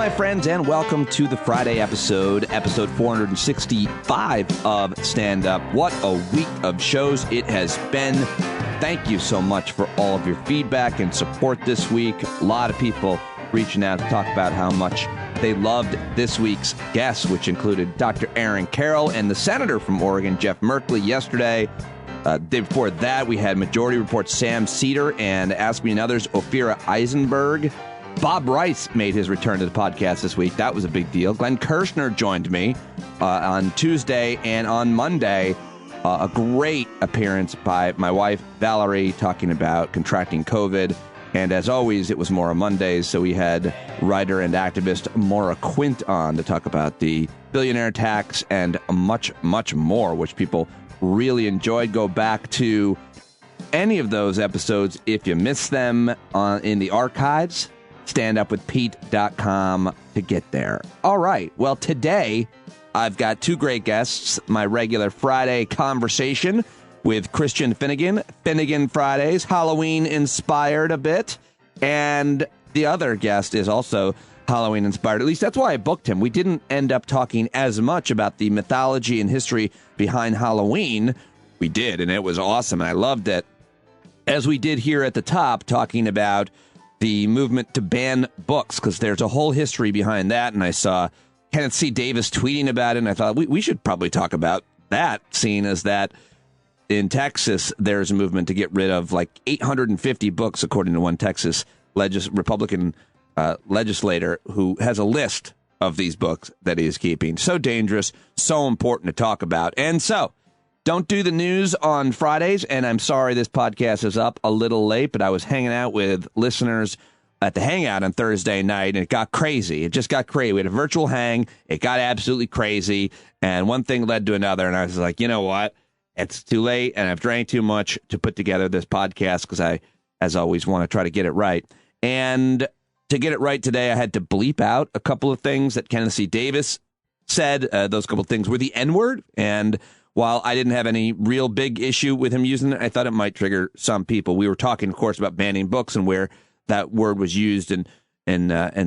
my friends, and welcome to the Friday episode 465 of Stand Up. What a week of shows it has been. Thank you so much for all of your feedback and support this week. A lot of people reaching out to talk about how much they loved this week's guests, which included Dr. Aaron Carroll and the senator from Oregon, Jeff Merkley, yesterday. Day before that, we had Majority Report Sam Cedar and Ask Me and Others, Ophira Eisenberg. Bob Rice made his return to the podcast this week. That was a big deal. Glenn Kirshner joined me on Tuesday, and on Monday, a great appearance by my wife, Valerie, talking about contracting COVID. And as always, it was more on Mondays, so we had writer and activist Maura Quint on to talk about the billionaire tax and much, much more, which people really enjoyed. Go back to any of those episodes if you missed them in the archives. Standupwithpete.com to get there. All right. Well, today I've got two great guests. My regular Friday conversation with Christian Finnegan. Finnegan Fridays, Halloween inspired a bit. And the other guest is also Halloween inspired. At least that's why I booked him. We didn't end up talking as much about the mythology and history behind Halloween. We did, and it was awesome. I loved it. As we did here at the top, talking about the movement to ban books, because there's a whole history behind that. And I saw Kenneth C Davis tweeting about it, and I thought we should probably talk about that, seeing as that in Texas, there's a movement to get rid of like 850 books, according to one Texas Republican legislator who has a list of these books that he is keeping. So dangerous, so important to talk about. And so, don't do the news on Fridays, and I'm sorry this podcast is up a little late, but I was hanging out with listeners at the Hangout on Thursday night, and it got crazy. It just got crazy. We had a virtual hang. It got absolutely crazy, and one thing led to another, and I was like, you know what? It's too late, and I've drank too much to put together this podcast because I, as always, want to try to get it right. And to get it right today, I had to bleep out a couple of things that Kenneth C Davis said. Those couple of things were the N-word, and while I didn't have any real big issue with him using it, I thought it might trigger some people. We were talking, of course, about banning books and where that word was used, and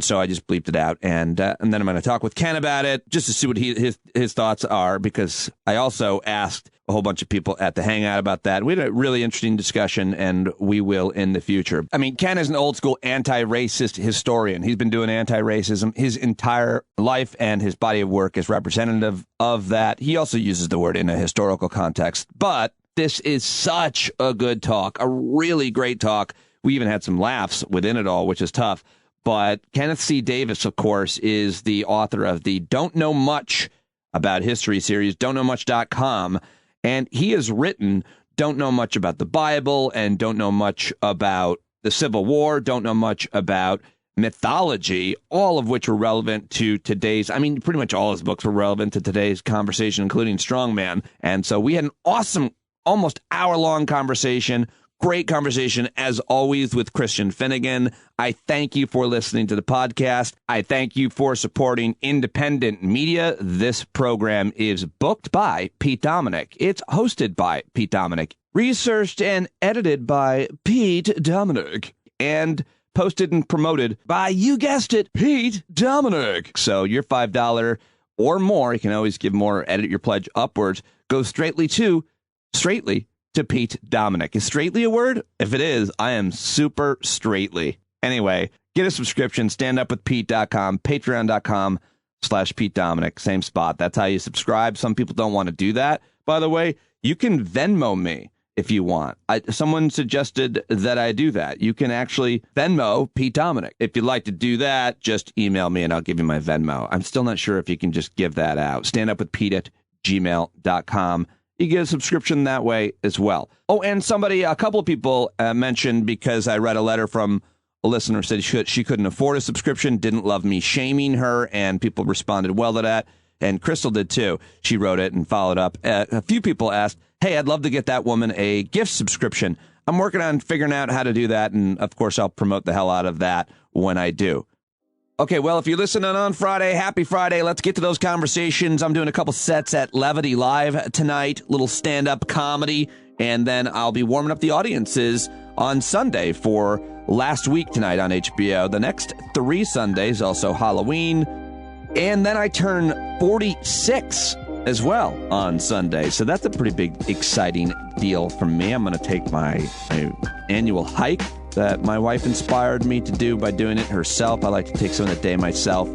so I just bleeped it out. And then I'm going to talk with Ken about it just to see what his thoughts are, because I also asked a whole bunch of people at the Hangout about that. We had a really interesting discussion, and we will in the future. I mean, Ken is an old school anti-racist historian. He's been doing anti-racism his entire life, and his body of work is representative of that. He also uses the word in a historical context. But this is such a good talk, a really great talk. We even had some laughs within it all, which is tough. But Kenneth C. Davis, of course, is the author of the Don't Know Much About History series, don'tknowmuch.com. And he has written Don't Know Much About the Bible and Don't Know Much About the Civil War, Don't Know Much About mythology, all of which were relevant to today's, I mean, pretty much all his books were relevant to today's conversation, including Strongman. And so we had an awesome, almost hour-long conversation. Great conversation, as always, with Christian Finnegan. I thank you for listening to the podcast. I thank you for supporting independent media. This program is booked by Pete Dominick. It's hosted by Pete Dominick, researched and edited by Pete Dominick, and posted and promoted by, you guessed it, Pete Dominick. So your $5 or more, you can always give more, edit your pledge upwards, goes straightly to Pete Dominick. Is straightly a word? If it is, I am super straightly. Anyway, get a subscription, standupwithpete.com, patreon.com/Pete Dominick, same spot. That's how you subscribe. Some people don't want to do that. By the way, you can Venmo me if you want. Someone suggested that I do that. You can actually Venmo Pete Dominick. If you'd like to do that, just email me and I'll give you my Venmo. I'm still not sure if you can just give that out. Standupwithpete@gmail.com. You get a subscription that way as well. Oh, and a couple of people mentioned, because I read a letter from a listener said she couldn't afford a subscription, didn't love me shaming her, and people responded well to that. And Crystal did too. She wrote it and followed up. A few people asked, hey, I'd love to get that woman a gift subscription. I'm working on figuring out how to do that, and of course I'll promote the hell out of that when I do. Okay, well, if you're listening on Friday, happy Friday. Let's get to those conversations. I'm doing a couple sets at Levity Live tonight, little stand-up comedy, and then I'll be warming up the audiences on Sunday for Last Week Tonight on HBO. The next 3 Sundays, also Halloween. And then I turn 46 as well on Sunday. So that's a pretty big, exciting deal for me. I'm going to take my annual hike that my wife inspired me to do by doing it herself. I like to take some of the day myself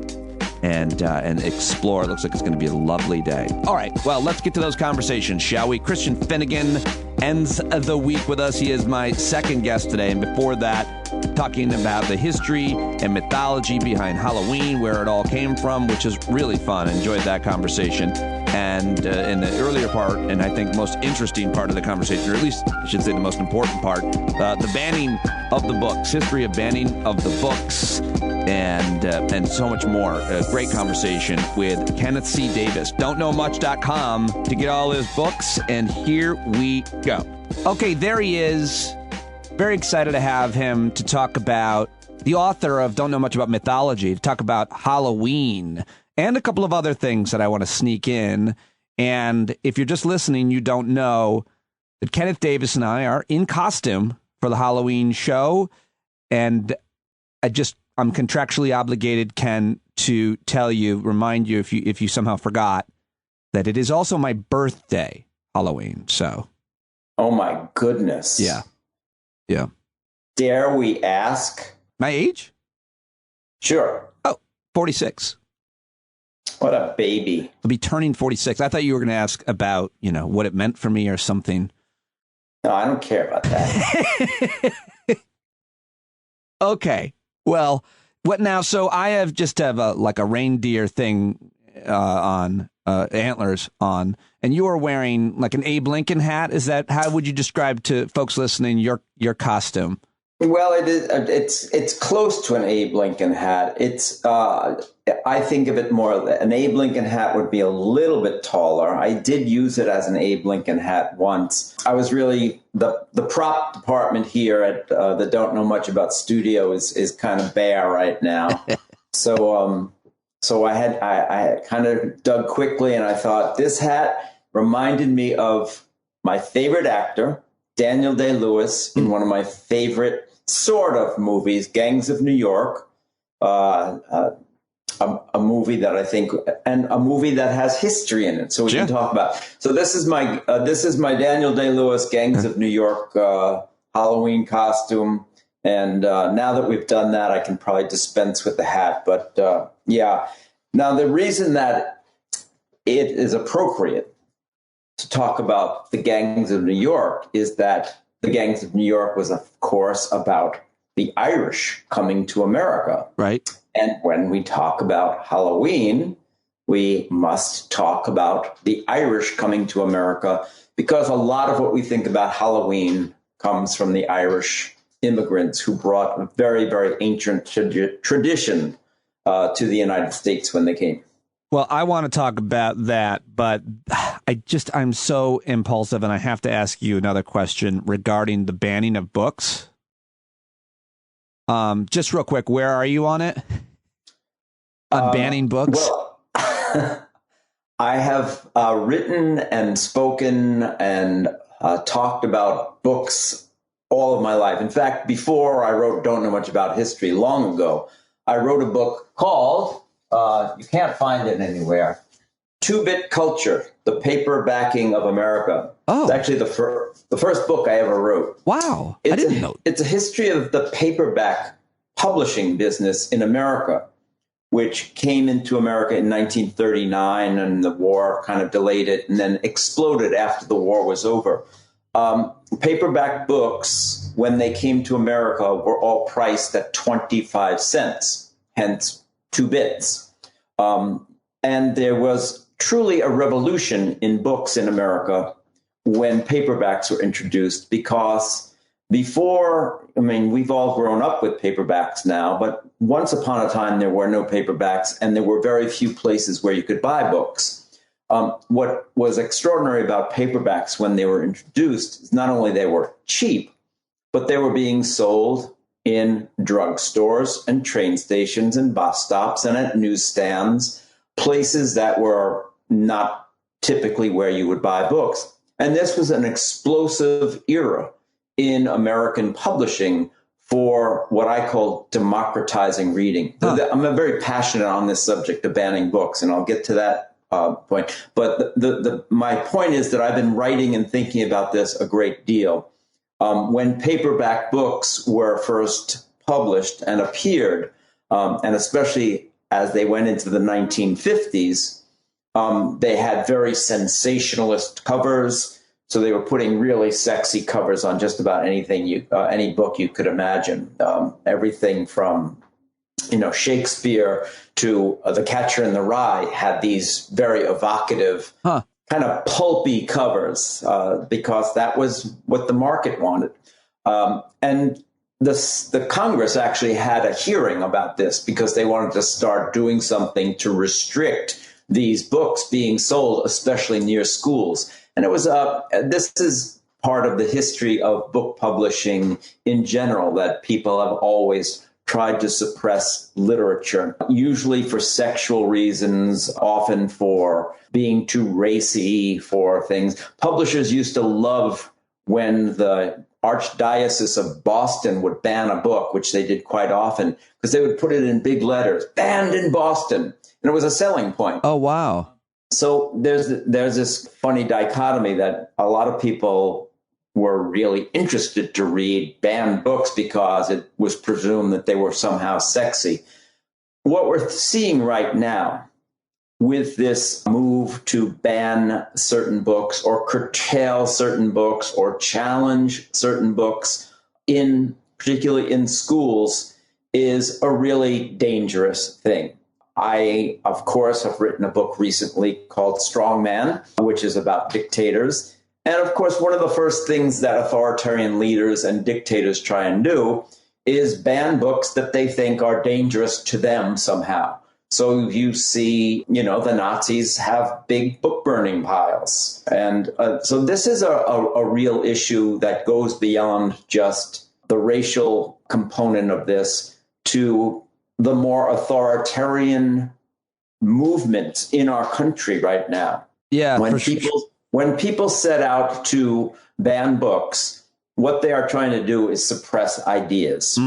and explore. It looks like it's going to be a lovely day. All right, well, let's get to those conversations, shall we? Christian Finnegan ends the week with us. He is my second guest today. And before that, talking about the history and mythology behind Halloween, where it all came from, which is really fun. I enjoyed that conversation. And in the earlier part, and I think most interesting part of the conversation, or at least I should say the most important part, the banning of the books, history of banning of the books, and so much more. A great conversation with Kenneth C Davis. Don'tKnowMuch.com to get all his books, and here we go. Okay, there he is. Very excited to have him to talk about, the author of Don't Know Much About Mythology, to talk about Halloween and a couple of other things that I want to sneak in. And if you're just listening, you don't know that Kenneth Davis and I are in costume for the Halloween show. And I'm contractually obligated, Ken, to remind you, if you somehow forgot, that it is also my birthday, Halloween. So. Oh my goodness. Yeah. Yeah. Dare we ask? My age? Sure. Oh, 46. What a baby. I'll be turning 46. I thought you were going to ask about, what it meant for me or something. No, I don't care about that. Okay. Well, what now? So I have a reindeer thing on, antlers on, and you are wearing like an Abe Lincoln hat. Is that, how would you describe to folks listening your costume? Well, it is. It's close to an Abe Lincoln hat. It's. I think of it more. An Abe Lincoln hat would be a little bit taller. I did use it as an Abe Lincoln hat once. I was really the prop department here at the Don't Know Much About studio is kind of bare right now. So I had kind of dug quickly, and I thought this hat reminded me of my favorite actor, Daniel Day-Lewis, in one of my favorite sort of movies, Gangs of New York, a movie that I think, and a movie that has history in it, so we can talk about. So this is my Daniel Day-Lewis Gangs of New York Halloween costume, and now that we've done that, I can probably dispense with the hat. But yeah, now the reason that it is appropriate to talk about the Gangs of New York is that the Gangs of New York was, of course, about the Irish coming to America. Right. And when we talk about Halloween, we must talk about the Irish coming to America, because a lot of what we think about Halloween comes from the Irish immigrants who brought a very, very ancient tradition to the United States when they came. Well, I want to talk about that, but I'm so impulsive, and I have to ask you another question regarding the banning of books. Just real quick, where are you on it? On banning books? Well, I have written and spoken and talked about books all of my life. In fact, before I wrote Don't Know Much About History, long ago, I wrote a book called, you can't find it anywhere, Two-Bit Culture, The Paperbacking of America. Oh. It's actually the first book I ever wrote. Wow. I didn't know. It's a history of the paperback publishing business in America, which came into America in 1939, and the war kind of delayed it and then exploded after the war was over. Paperback books, when they came to America, were all priced at 25 cents, hence 2 bits. And there was truly a revolution in books in America when paperbacks were introduced, because before, we've all grown up with paperbacks now, but once upon a time there were no paperbacks, and there were very few places where you could buy books. What was extraordinary about paperbacks when they were introduced is not only they were cheap, but they were being sold in drugstores and train stations and bus stops and at newsstands, places that were not typically where you would buy books. And this was an explosive era in American publishing for what I call democratizing reading. I'm very passionate on this subject of banning books, and I'll get to that point. But my point is that I've been writing and thinking about this a great deal. When paperback books were first published and appeared, and especially as they went into the 1950s, they had very sensationalist covers. So they were putting really sexy covers on just about anything any book you could imagine. Everything from, Shakespeare to The Catcher in the Rye had these very evocative, kind of pulpy covers because that was what the market wanted. And the Congress actually had a hearing about this because they wanted to start doing something to restrict these books being sold, especially near schools. And it was this is part of the history of book publishing in general, that people have always tried to suppress literature, usually for sexual reasons, often for being too racy, for things. Publishers used to love when the Archdiocese of Boston would ban a book, which they did quite often, because they would put it in big letters, banned in Boston. And it was a selling point. Oh, wow. So there's this funny dichotomy that a lot of people were really interested to read banned books because it was presumed that they were somehow sexy. What we're seeing right now with this move to ban certain books or curtail certain books or challenge certain books, particularly in schools, is a really dangerous thing. I, of course, have written a book recently called Strong Man, which is about dictators. And of course, one of the first things that authoritarian leaders and dictators try and do is ban books that they think are dangerous to them somehow. So you see, the Nazis have big book burning piles. And so this is a real issue that goes beyond just the racial component of this to the more authoritarian movements in our country right now. Yeah. When people set out to ban books, what they are trying to do is suppress ideas.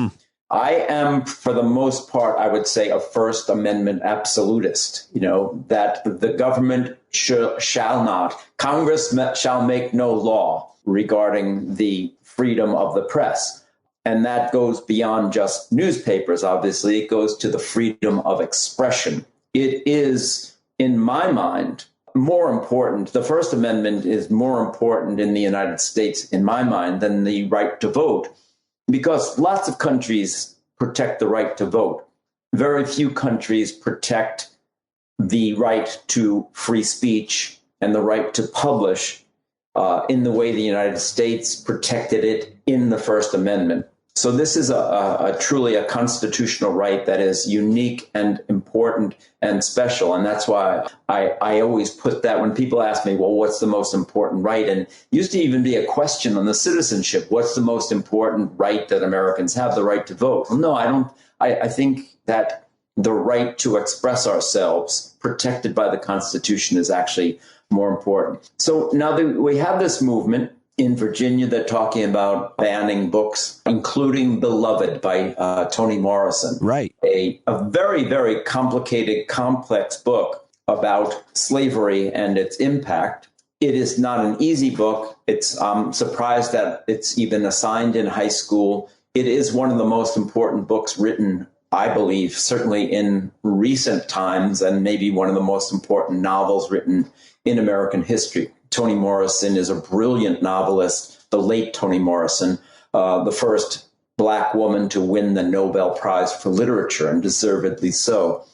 I am, for the most part, I would say a First Amendment absolutist, that the government shall not, Congress shall make no law regarding the freedom of the press. And that goes beyond just newspapers, obviously. It goes to the freedom of expression. It is, in my mind, more important. The First Amendment is more important in the United States, in my mind, than the right to vote, because lots of countries protect the right to vote. Very few countries protect the right to free speech and the right to publish in the way the United States protected it in the First Amendment. So this is truly a constitutional right that is unique and important and special. And that's why I always put that when people ask me, well, what's the most important right? And it used to even be a question on the citizenship. What's the most important right that Americans have? The right to vote. Well, no, I don't. I think that the right to express ourselves, protected by the Constitution, is actually more important. So now we have this movement in Virginia, they're talking about banning books, including Beloved by Toni Morrison. Right. A very, very complicated, complex book about slavery and its impact. It is not an easy book. I'm surprised that it's even assigned in high school. It is one of the most important books written, I believe, certainly in recent times, and maybe one of the most important novels written in American history. Toni Morrison is a brilliant novelist, the late Toni Morrison, the first Black woman to win the Nobel Prize for Literature, and deservedly so.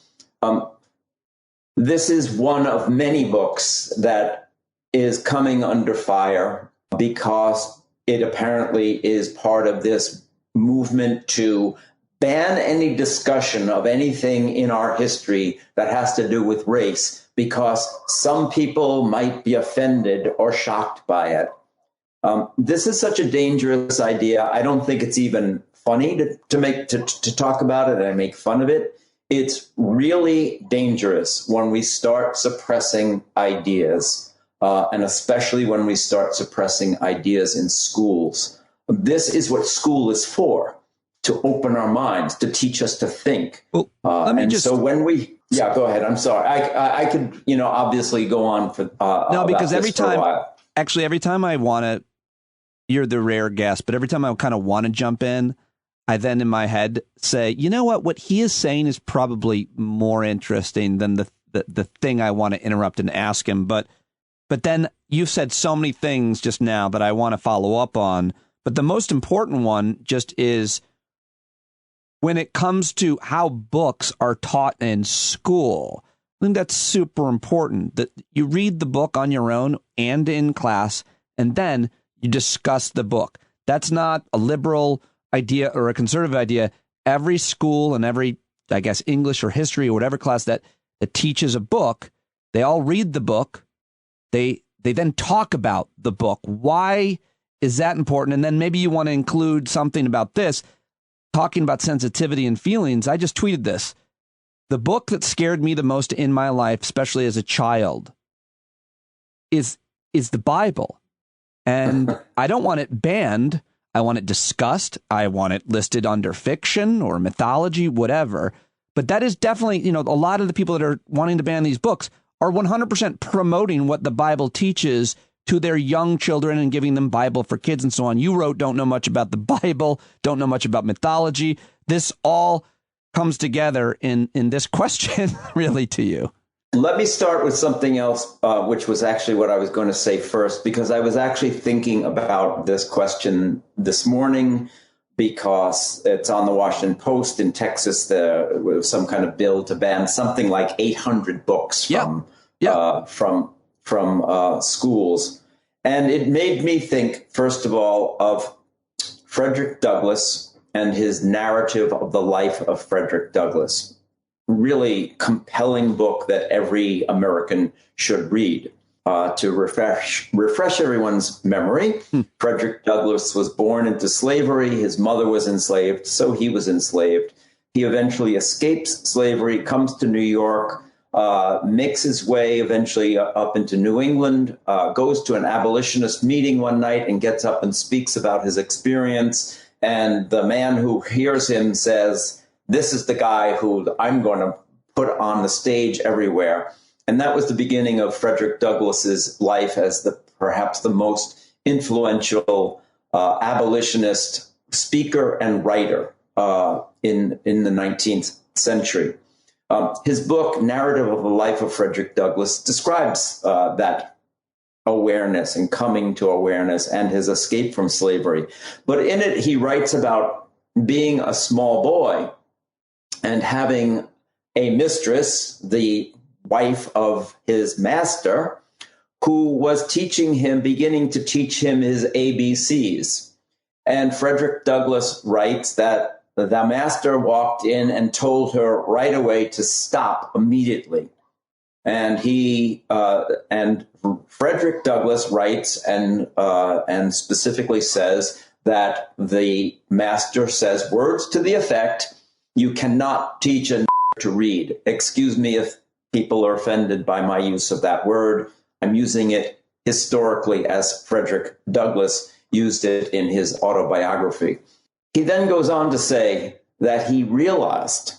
This is one of many books that is coming under fire because it apparently is part of this movement to ban any discussion of anything in our history that has to do with race, because some people might be offended or shocked by it. This is such a dangerous idea. I don't think it's even funny to talk about it and make fun of it. It's really dangerous when we start suppressing ideas, and especially when we start suppressing ideas in schools. This is what school is for, to open our minds, to teach us to think. Well, so when we, go ahead. I'm sorry. I could, obviously go on for no, because every time I want to, you're the rare guest, but every time I kind of want to jump in, I then in my head say, you know what he is saying is probably more interesting than the thing I want to interrupt and ask him. But then you've said so many things just now that I want to follow up on. But the most important one just is when it comes to how books are taught in school. I think that's super important, that you read the book on your own and in class, and then you discuss the book. That's not a liberal idea or a conservative idea. Every school and every, I guess, English or history or whatever class that teaches a book, they all read the book. They then talk about the book. Why is that important? And then maybe you want to include something about this, talking about sensitivity and feelings. I just tweeted this. The book that scared me the most in my life, especially as a child, is the Bible. And I don't want it banned. I want it discussed. I want it listed under fiction or mythology, whatever. But that is definitely, a lot of the people that are wanting to ban these books are 100% promoting what the Bible teaches to their young children and giving them Bible for kids and so on. You wrote, don't know much about the Bible, don't know much about mythology. This all comes together in this question, really, to you. Let me start with something else, which was actually what I was going to say first, because I was actually thinking about this question this morning, because it's on the Washington Post in Texas. There was some kind of bill to ban something like 800 books from schools. And it made me think, first of all, of Frederick Douglass and his narrative of the life of Frederick Douglass. Really compelling book that every American should read to refresh everyone's memory. Frederick Douglass was born into slavery. His mother was enslaved, so he was enslaved. He eventually escapes slavery, comes to New York, makes his way eventually up into New England, goes to an abolitionist meeting one night and gets up and speaks about his experience. And the man who hears him says, "This is the guy who I'm going to put on the stage everywhere." And that was the beginning of Frederick Douglass's life as perhaps the most influential abolitionist speaker and writer in the 19th century. His book, Narrative of the Life of Frederick Douglass, describes that awareness and coming to awareness and his escape from slavery. But in it, he writes about being a small boy and having a mistress, the wife of his master, who was beginning to teach him his ABCs. And Frederick Douglass writes that the master walked in and told her right away to stop immediately. And and Frederick Douglass writes and specifically says that the master says words to the effect, "You cannot teach a to read." Excuse me if people are offended by my use of that word. I'm using it historically as Frederick Douglass used it in his autobiography. He then goes on to say that he realized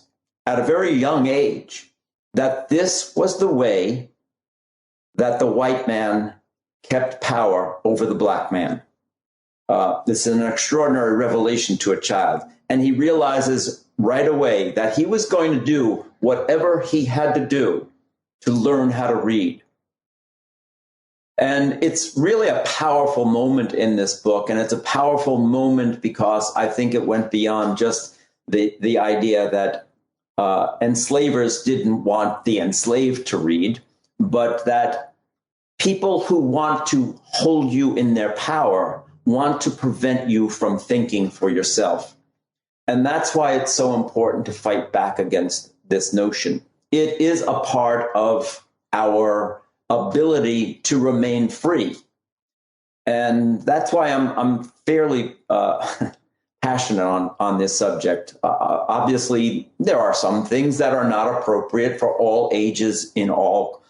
at a very young age that this was the way that the white man kept power over the black man. This is an extraordinary revelation to a child. And he realizes right away that he was going to do whatever he had to do to learn how to read. And it's really a powerful moment in this book. And it's a powerful moment because I think it went beyond just the idea that enslavers didn't want the enslaved to read, but that people who want to hold you in their power want to prevent you from thinking for yourself. And that's why it's so important to fight back against this notion. It is a part of our ability to remain free. And that's why I'm fairly passionate on this subject. Obviously, there are some things that are not appropriate for all ages in all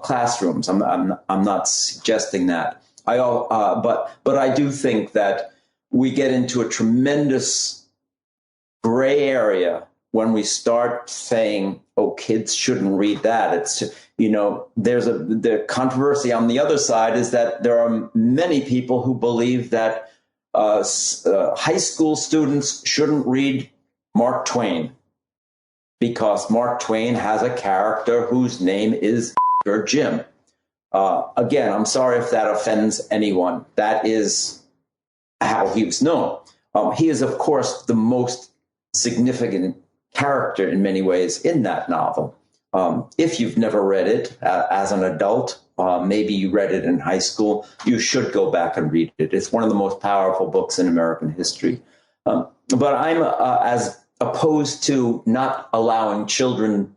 classrooms. I'm not suggesting that. But I do think that we get into a tremendous gray area when we start saying, oh, kids shouldn't read that. It's, the controversy on the other side is that there are many people who believe that high school students shouldn't read Mark Twain because Mark Twain has a character whose name is Jim. Again, I'm sorry if that offends anyone. That is how he was known. He is, of course, the most significant character in many ways in that novel. If you've never read it as an adult, maybe you read it in high school, you should go back and read it. It's one of the most powerful books in American history. But I'm as opposed to not allowing children,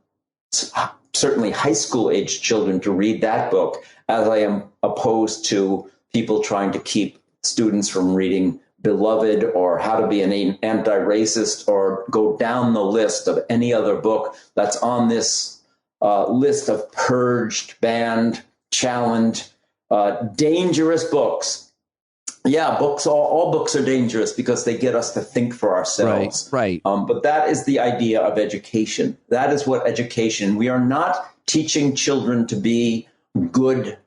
certainly high school age children, to read that book, as I am opposed to people trying to keep students from reading Beloved or How to Be an Anti-Racist or go down the list of any other book that's on this list of purged, banned, challenged, dangerous books. Yeah, all books are dangerous because they get us to think for ourselves. Right. But that is the idea of education. That is what education. We are not teaching children to be good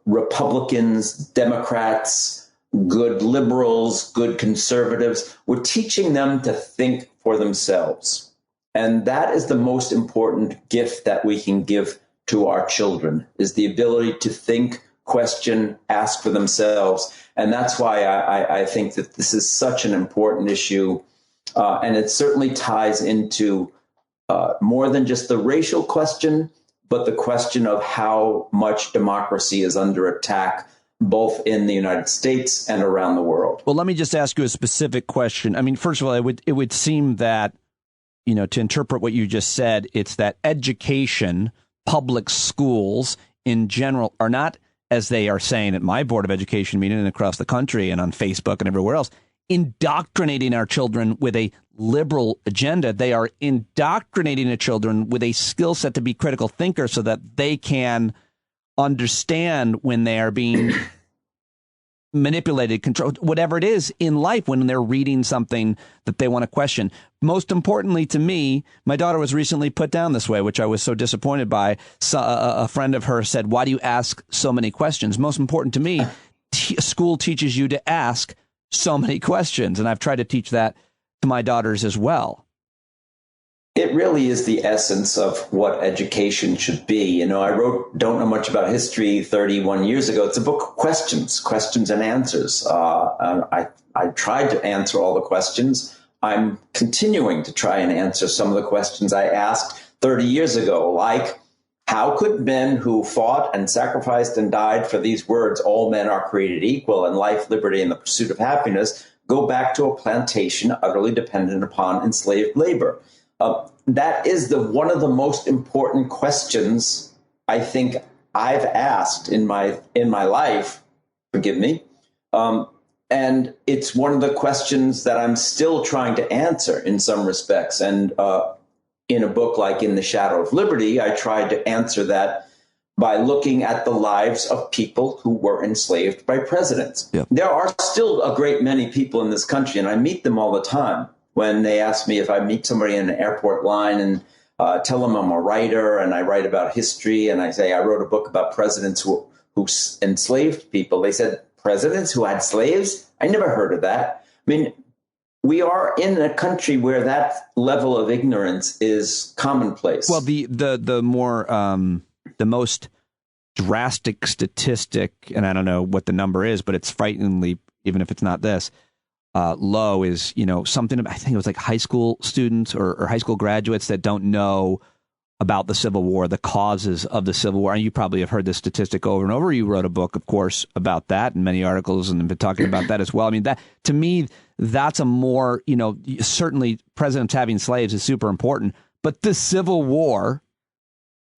Republicans, Democrats, good liberals, good conservatives. We're teaching them to think for themselves. And that is the most important gift that we can give to our children, is the ability to think, question, ask for themselves. And that's why I think that this is such an important issue. And it certainly ties into more than just the racial question, but the question of how much democracy is under attack, both in the United States and around the world. Well, let me just ask you a specific question. I mean, first of all, it would seem that, to interpret what you just said, it's that education, public schools in general are not, as they are saying at my Board of Education meeting and across the country and on Facebook and everywhere else, indoctrinating our children with a liberal agenda. They are indoctrinating the children with a skill set to be critical thinkers so that they can understand when they are being manipulated, controlled, whatever it is in life, when they're reading something that they want to question. Most importantly to me, my daughter was recently put down this way, which I was so disappointed by. So, a friend of hers said, why do you ask so many questions? Most important to me, school teaches you to ask so many questions. And I've tried to teach that to my daughters as well. It really is the essence of what education should be. I wrote Don't Know Much About History 31 years ago. It's a book of questions and answers. I tried to answer all the questions. I'm continuing to try and answer some of the questions I asked 30 years ago, like, how could men who fought and sacrificed and died for these words, all men are created equal, and life, liberty, and the pursuit of happiness, go back to a plantation utterly dependent upon enslaved labor? That is one of the most important questions I think I've asked in my life. Forgive me. And it's one of the questions that I'm still trying to answer in some respects. And in a book like In the Shadow of Liberty, I tried to answer that by looking at the lives of people who were enslaved by presidents. Yeah. There are still a great many people in this country, and I meet them all the time. When they ask me if I meet somebody in an airport line and tell them I'm a writer and I write about history, and I say I wrote a book about presidents who enslaved people, they said, presidents who had slaves? I never heard of that. I mean, we are in a country where that level of ignorance is commonplace. Well, the most drastic statistic, and I don't know what the number is, but it's frighteningly, even if it's not this, low is, something, I think it was like high school students or high school graduates that don't know about the Civil War, the causes of the Civil War. And you probably have heard this statistic over and over. You wrote a book, of course, about that and many articles and have been talking about that as well. I mean, that to me, that's a more, certainly presidents having slaves is super important, but the Civil War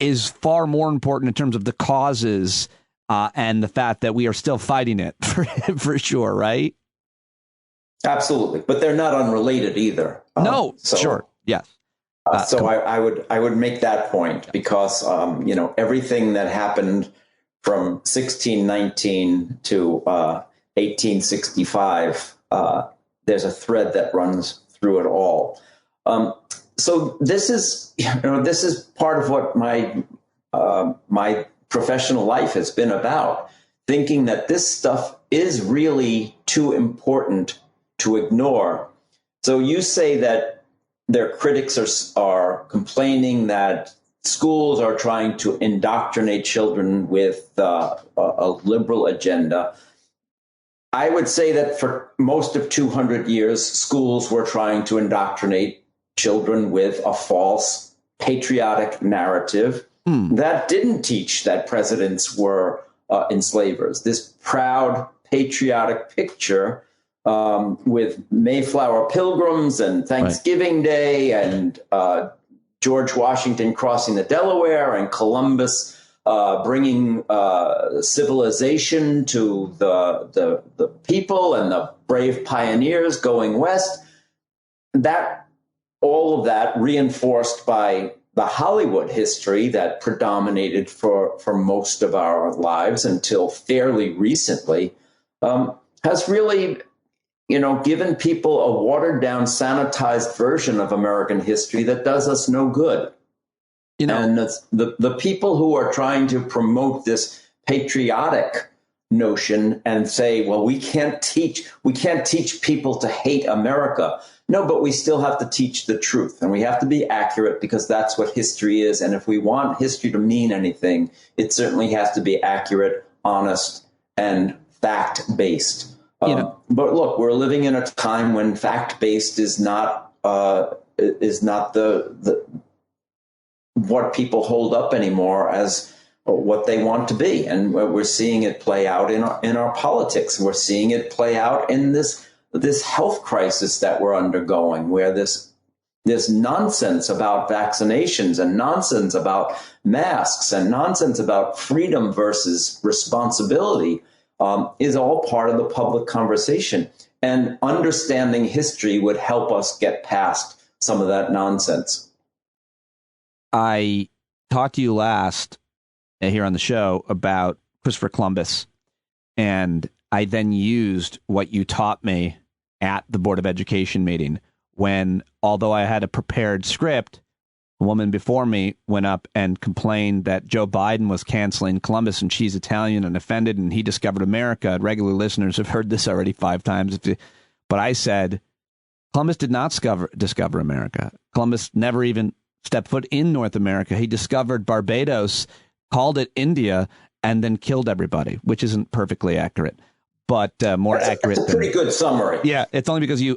is far more important in terms of the causes and the fact that we are still fighting it for sure, right? Absolutely, but they're not unrelated either. Sure, yes. I would make that point because everything that happened from 1619 to 1865. There's a thread that runs through it all. So this is part of what my professional life has been about, thinking that this stuff is really too important to ignore. So you say that their critics are complaining that schools are trying to indoctrinate children with a liberal agenda. I would say that for most of 200 years, schools were trying to indoctrinate children with a false patriotic narrative that didn't teach that presidents were enslavers. This proud patriotic picture with Mayflower pilgrims and Thanksgiving Day and George Washington crossing the Delaware and Columbus bringing civilization to the people and the brave pioneers going west. All of that reinforced by the Hollywood history that predominated for most of our lives until fairly recently, has really, given people a watered down, sanitized version of American history that does us no good. And the people who are trying to promote this patriotic notion and say, well, we can't teach people to hate America. No, but we still have to teach the truth, and we have to be accurate because that's what history is. And if we want history to mean anything, it certainly has to be accurate, honest, and fact-based. But look, we're living in a time when fact-based is not the what people hold up anymore as what they want to be, and we're seeing it play out in our politics. We're seeing it play out in this health crisis that we're undergoing, where this nonsense about vaccinations and nonsense about masks and nonsense about freedom versus responsibility is all part of the public conversation. And understanding history would help us get past some of that nonsense. I talked to you last here on the show about Christopher Columbus, and I then used what you taught me at the Board of Education meeting when, although I had a prepared script, a woman before me went up and complained that Joe Biden was canceling Columbus and she's Italian and offended and he discovered America. Regular listeners have heard this already 5 times. But I said, Columbus did not discover America. Columbus never even stepped foot in North America. He discovered Barbados, called it India, and then killed everybody, which isn't perfectly accurate, but more accurate. That's a pretty good summary. Yeah, it's only because you...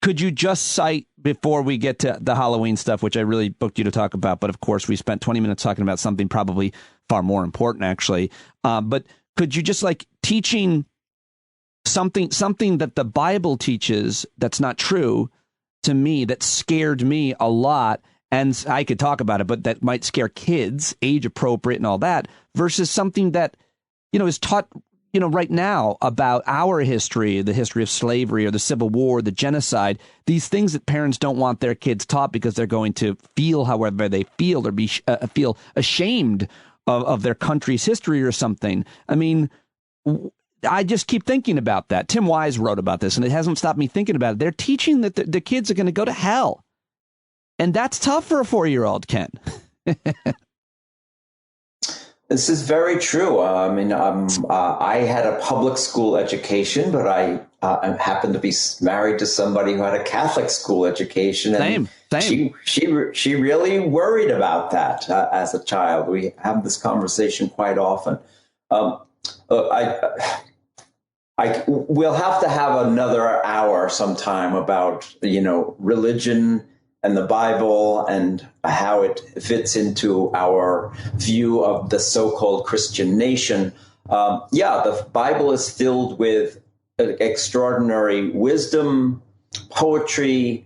Could you just cite, before we get to the Halloween stuff, which I really booked you to talk about, but of course we spent 20 minutes talking about something probably far more important, actually. But could you just teaching something that the Bible teaches that's not true to me, that scared me a lot, and I could talk about it, but that might scare kids, age appropriate and all that, versus something that, is taught right now about our history, the history of slavery or the Civil War, the genocide, these things that parents don't want their kids taught because they're going to feel however they feel or feel ashamed of their country's history or something. I mean, I just keep thinking about that. Tim Wise wrote about this, and it hasn't stopped me thinking about it. They're teaching that the kids are going to go to hell. And that's tough for a 4-year-old, Ken. This is very true. I had a public school education, but I happened to be married to somebody who had a Catholic school education. And Same. She really worried about that as a child. We have this conversation quite often. We'll have to have another hour sometime about religion and the Bible and how it fits into our view of the so-called Christian nation. The Bible is filled with extraordinary wisdom, poetry,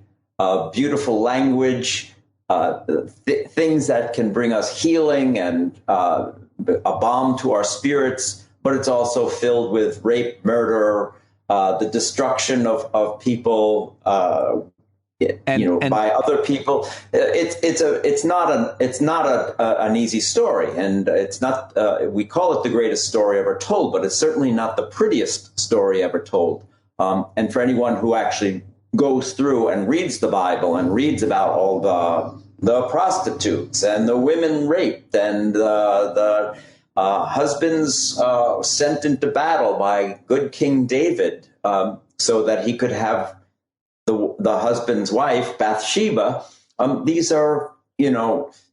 beautiful language, things that can bring us healing and a balm to our spirits. But it's also filled with rape, murder, the destruction of people, by other people. It's not an easy story, and it's not. We call it the greatest story ever told, but it's certainly not the prettiest story ever told. And for anyone who actually goes through and reads the Bible and reads about all the prostitutes and the women raped and the husbands sent into battle by good King David, so that he could have the husband's wife, Bathsheba. These are,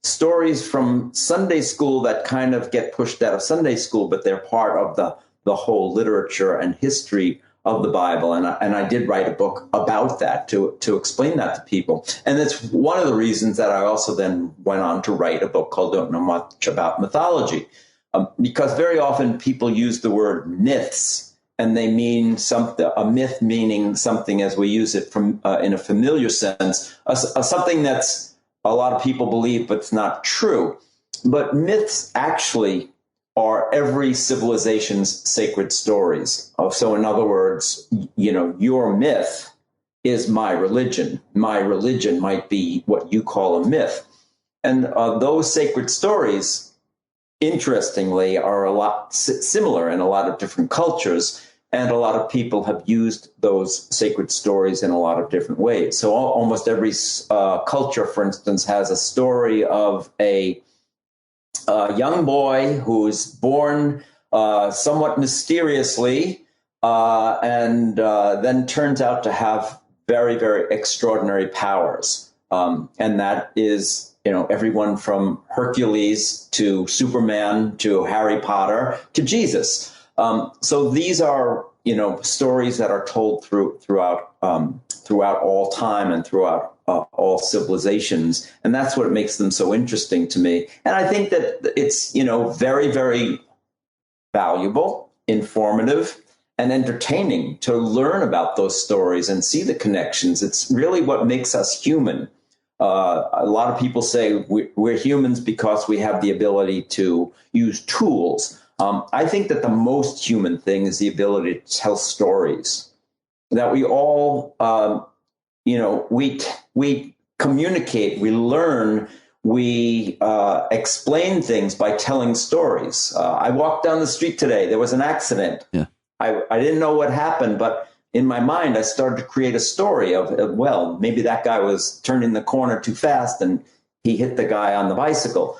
stories from Sunday school that kind of get pushed out of Sunday school, but they're part of the whole literature and history of the Bible. And I did write a book about that to explain that to people. And that's one of the reasons that I also then went on to write a book called Don't Know Much About Mythology, because very often people use the word myths, and they mean something, a myth meaning something as we use it from in a familiar sense, something that's a lot of people believe, but it's not true. But myths actually are every civilization's sacred stories. So in other words, your myth is my religion. My religion might be what you call a myth. And those sacred stories, interestingly, are a lot similar in a lot of different cultures, and a lot of people have used those sacred stories in a lot of different ways. So almost every culture, for instance, has a story of a young boy who is born somewhat mysteriously and then turns out to have very, very extraordinary powers. And that is, everyone from Hercules to Superman to Harry Potter to Jesus. So these are, stories that are told throughout all time and throughout all civilizations. And that's what makes them so interesting to me. And I think that it's, very, very valuable, informative, and entertaining to learn about those stories and see the connections. It's really what makes us human. A lot of people say we're humans because we have the ability to use tools. I think that the most human thing is the ability to tell stories, that we all, we communicate, we learn, we explain things by telling stories. I walked down the street today. There was an accident. Yeah. I didn't know what happened, but in my mind, I started to create a story of, well, maybe that guy was turning the corner too fast and he hit the guy on the bicycle.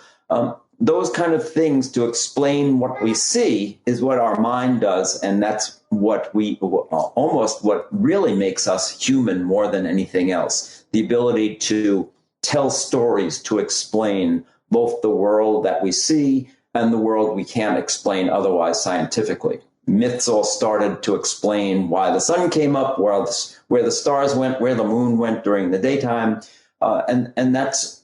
Those kind of things to explain what we see is what our mind does. And that's what what really makes us human more than anything else. The ability to tell stories, to explain both the world that we see and the world we can't explain otherwise scientifically. Myths all started to explain why the sun came up, where the stars went, where the moon went during the daytime. And that's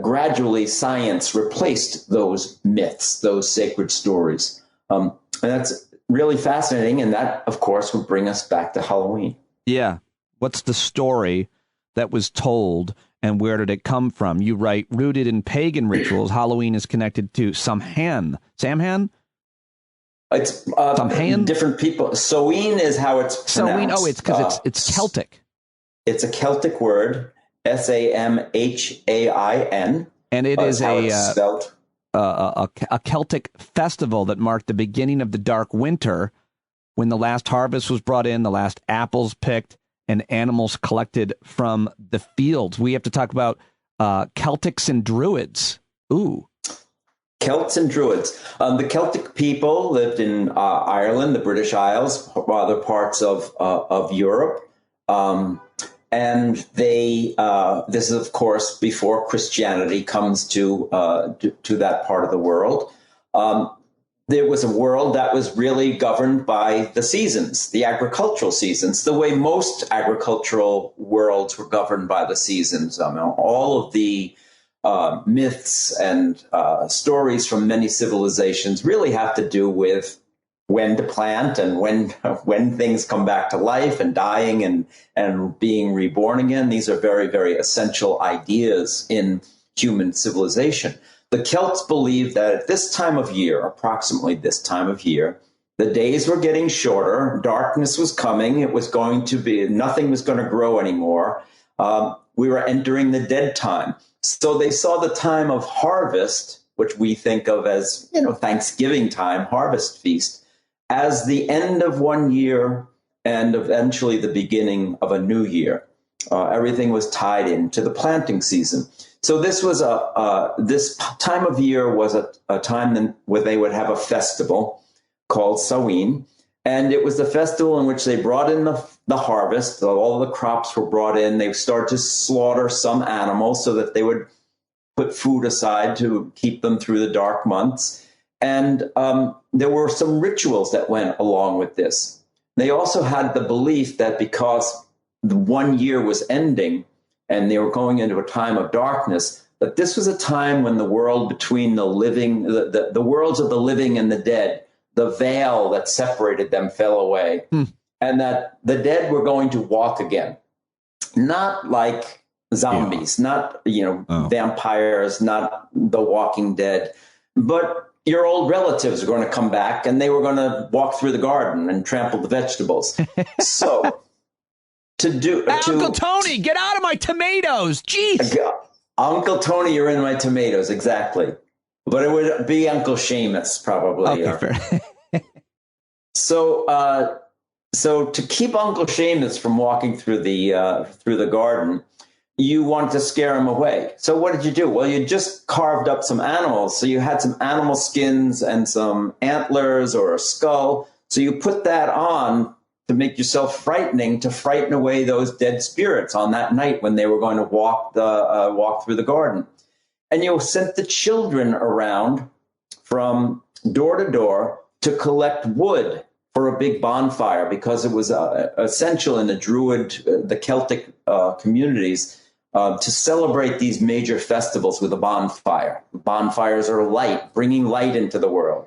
gradually science replaced those myths, those sacred stories. And that's really fascinating. And that, of course, would bring us back to Halloween. Yeah. What's the story that was told and where did it come from? You write, rooted in pagan rituals, Halloween is connected to Samhain. Samhain? It's different people. Samhain is how it's pronounced. Samhain. Oh, it's because it's Celtic. It's a Celtic word, Samhain, and it is a Celtic festival that marked the beginning of the dark winter, when the last harvest was brought in, the last apples picked, and animals collected from the fields. We have to talk about Celtics and Druids. Ooh. Celts and Druids. The Celtic people lived in Ireland, the British Isles, other parts of Europe. And they, this is, of course, before Christianity comes to that part of the world. There was a world that was really governed by the seasons, the agricultural seasons, the way most agricultural worlds were governed by the seasons. All of the myths and stories from many civilizations really have to do with when to plant and when things come back to life and dying and being reborn again. These are very, very essential ideas in human civilization. The Celts believed that at this time of year, approximately this time of year, the days were getting shorter, darkness was coming, it was going to be, nothing was going to grow anymore. we were entering the dead time. So they saw the time of harvest, which we think of as, Thanksgiving time, harvest feast, as the end of one year and eventually the beginning of a new year. Everything was tied into the planting season. So this was this time of year was a time where they would have a festival called Samhain. And it was the festival in which they brought in the harvest. All the crops were brought in. They started to slaughter some animals so that they would put food aside to keep them through the dark months. And there were some rituals that went along with this. They also had the belief that because the 1 year was ending and they were going into a time of darkness, that this was a time when the world between the living, the worlds of the living and the dead, the veil that separated them fell away, and that the dead were going to walk again. Not like zombies, not, vampires, not the Walking Dead, but your old relatives are going to come back and they were going to walk through the garden and trample the vegetables. So Uncle Tony, get out of my tomatoes. Jeez. Uncle Tony, you're in my tomatoes. Exactly. But it would be Uncle Seamus, probably. Okay, fair. So to keep Uncle Seamus from walking through the garden, you wanted to scare him away. So what did you do? Well, you just carved up some animals. So you had some animal skins and some antlers or a skull. So you put that on to make yourself frightening, to frighten away those dead spirits on that night when they were going to walk through the garden. And you sent the children around from door to door to collect wood for a big bonfire, because it was essential in the Celtic communities to celebrate these major festivals with a bonfire. Bonfires are light, bringing light into the world.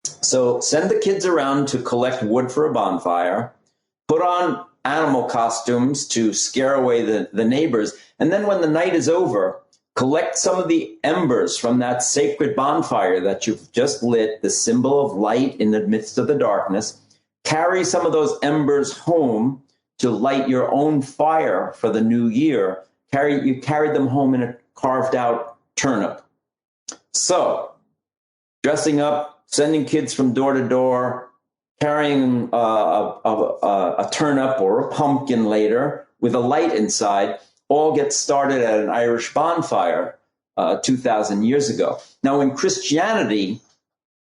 So send the kids around to collect wood for a bonfire, put on animal costumes to scare away the neighbors, and then when the night is over, collect some of the embers from that sacred bonfire that you've just lit, the symbol of light in the midst of the darkness. Carry some of those embers home to light your own fire for the new year. You carried them home in a carved out turnip. So, dressing up, sending kids from door to door, carrying a turnip or a pumpkin later with a light inside, all get started at an Irish bonfire 2,000 years ago. Now, when Christianity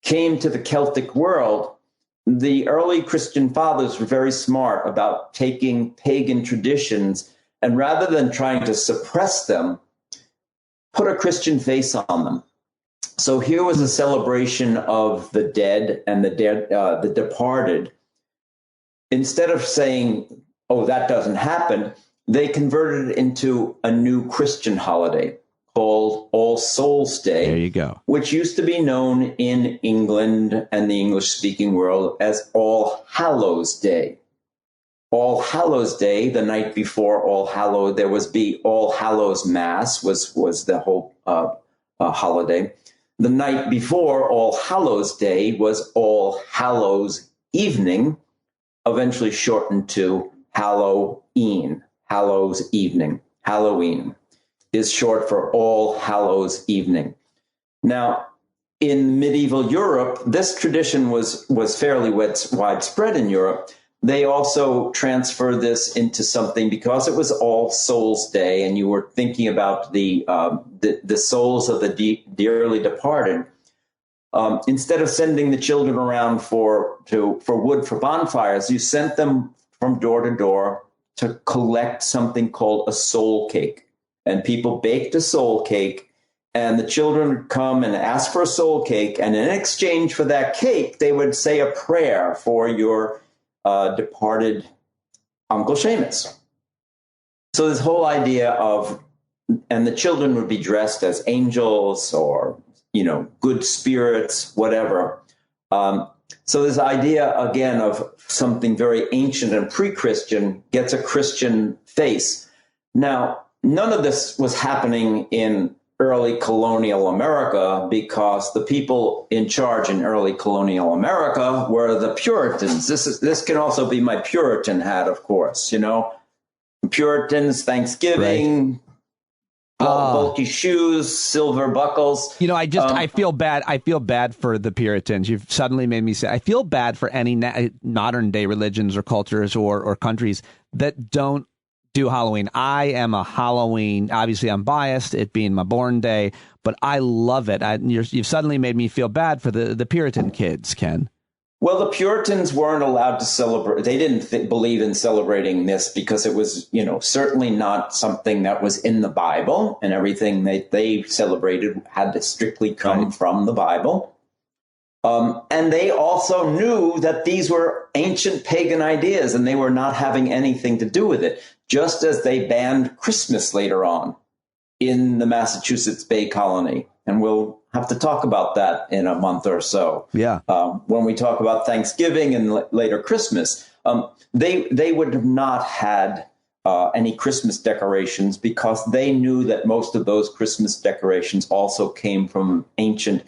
came to the Celtic world, the early Christian fathers were very smart about taking pagan traditions and, rather than trying to suppress them, put a Christian face on them. So here was a celebration of the dead and the departed. Instead of saying, "Oh, that doesn't happen," they converted it into a new Christian holiday called All Souls Day. There you go. Which used to be known in England and the English-speaking world as All Hallows Day. All Hallows Day, the night before All Hallows, there was All Hallows Mass was the whole holiday. The night before All Hallows Day was All Hallows Evening, eventually shortened to Halloween. Hallows Evening. Halloween is short for All Hallows Evening. Now, in medieval Europe, this tradition was fairly widespread in Europe. They also transferred this into something, because it was All Souls Day, and you were thinking about the souls of the dearly departed. Instead of sending the children around for wood for bonfires, you sent them from door to door to collect something called a soul cake. And people baked a soul cake, and the children would come and ask for a soul cake. And in exchange for that cake, they would say a prayer for your departed Uncle Seamus. So this whole idea and the children would be dressed as angels or, good spirits, whatever. So this idea, again, of something very ancient and pre-Christian gets a Christian face. Now, none of this was happening in early colonial America, because the people in charge in early colonial America were the Puritans. This can also be my Puritan hat, of course, Puritans, Thanksgiving, bulky shoes, silver buckles. I feel bad. I feel bad for the Puritans. You've suddenly made me say, I feel bad for any modern day religions or cultures or countries that don't do Halloween. I am a Halloween. Obviously, I'm biased, it being my born day, but I love it. You've suddenly made me feel bad for the Puritan kids, Ken. Well, the Puritans weren't allowed to celebrate. They didn't believe in celebrating this because it was, certainly not something that was in the Bible, and everything they celebrated had to strictly come from the Bible. And they also knew that these were ancient pagan ideas and they were not having anything to do with it, just as they banned Christmas later on in the Massachusetts Bay Colony. And we'll have to talk about that in a month or so. Yeah. When we talk about Thanksgiving and later Christmas, they would have not had any Christmas decorations because they knew that most of those Christmas decorations also came from ancient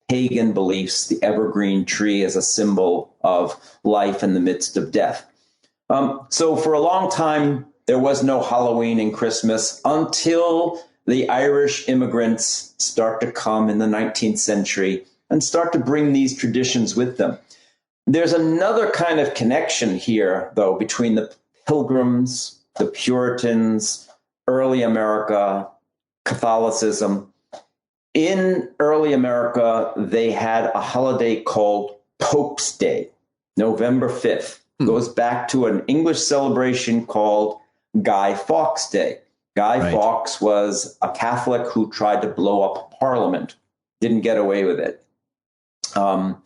pagan beliefs, the evergreen tree as a symbol of life in the midst of death. So for a long time, there was no Halloween and Christmas until the Irish immigrants start to come in the 19th century and start to bring these traditions with them. There's another kind of connection here, though, between the Pilgrims, the Puritans, early America, Catholicism. In early America, they had a holiday called Pope's Day, November 5th. Goes back to an English celebration called Guy Fawkes Day. Guy Fawkes was a Catholic who tried to blow up Parliament, didn't get away with it. And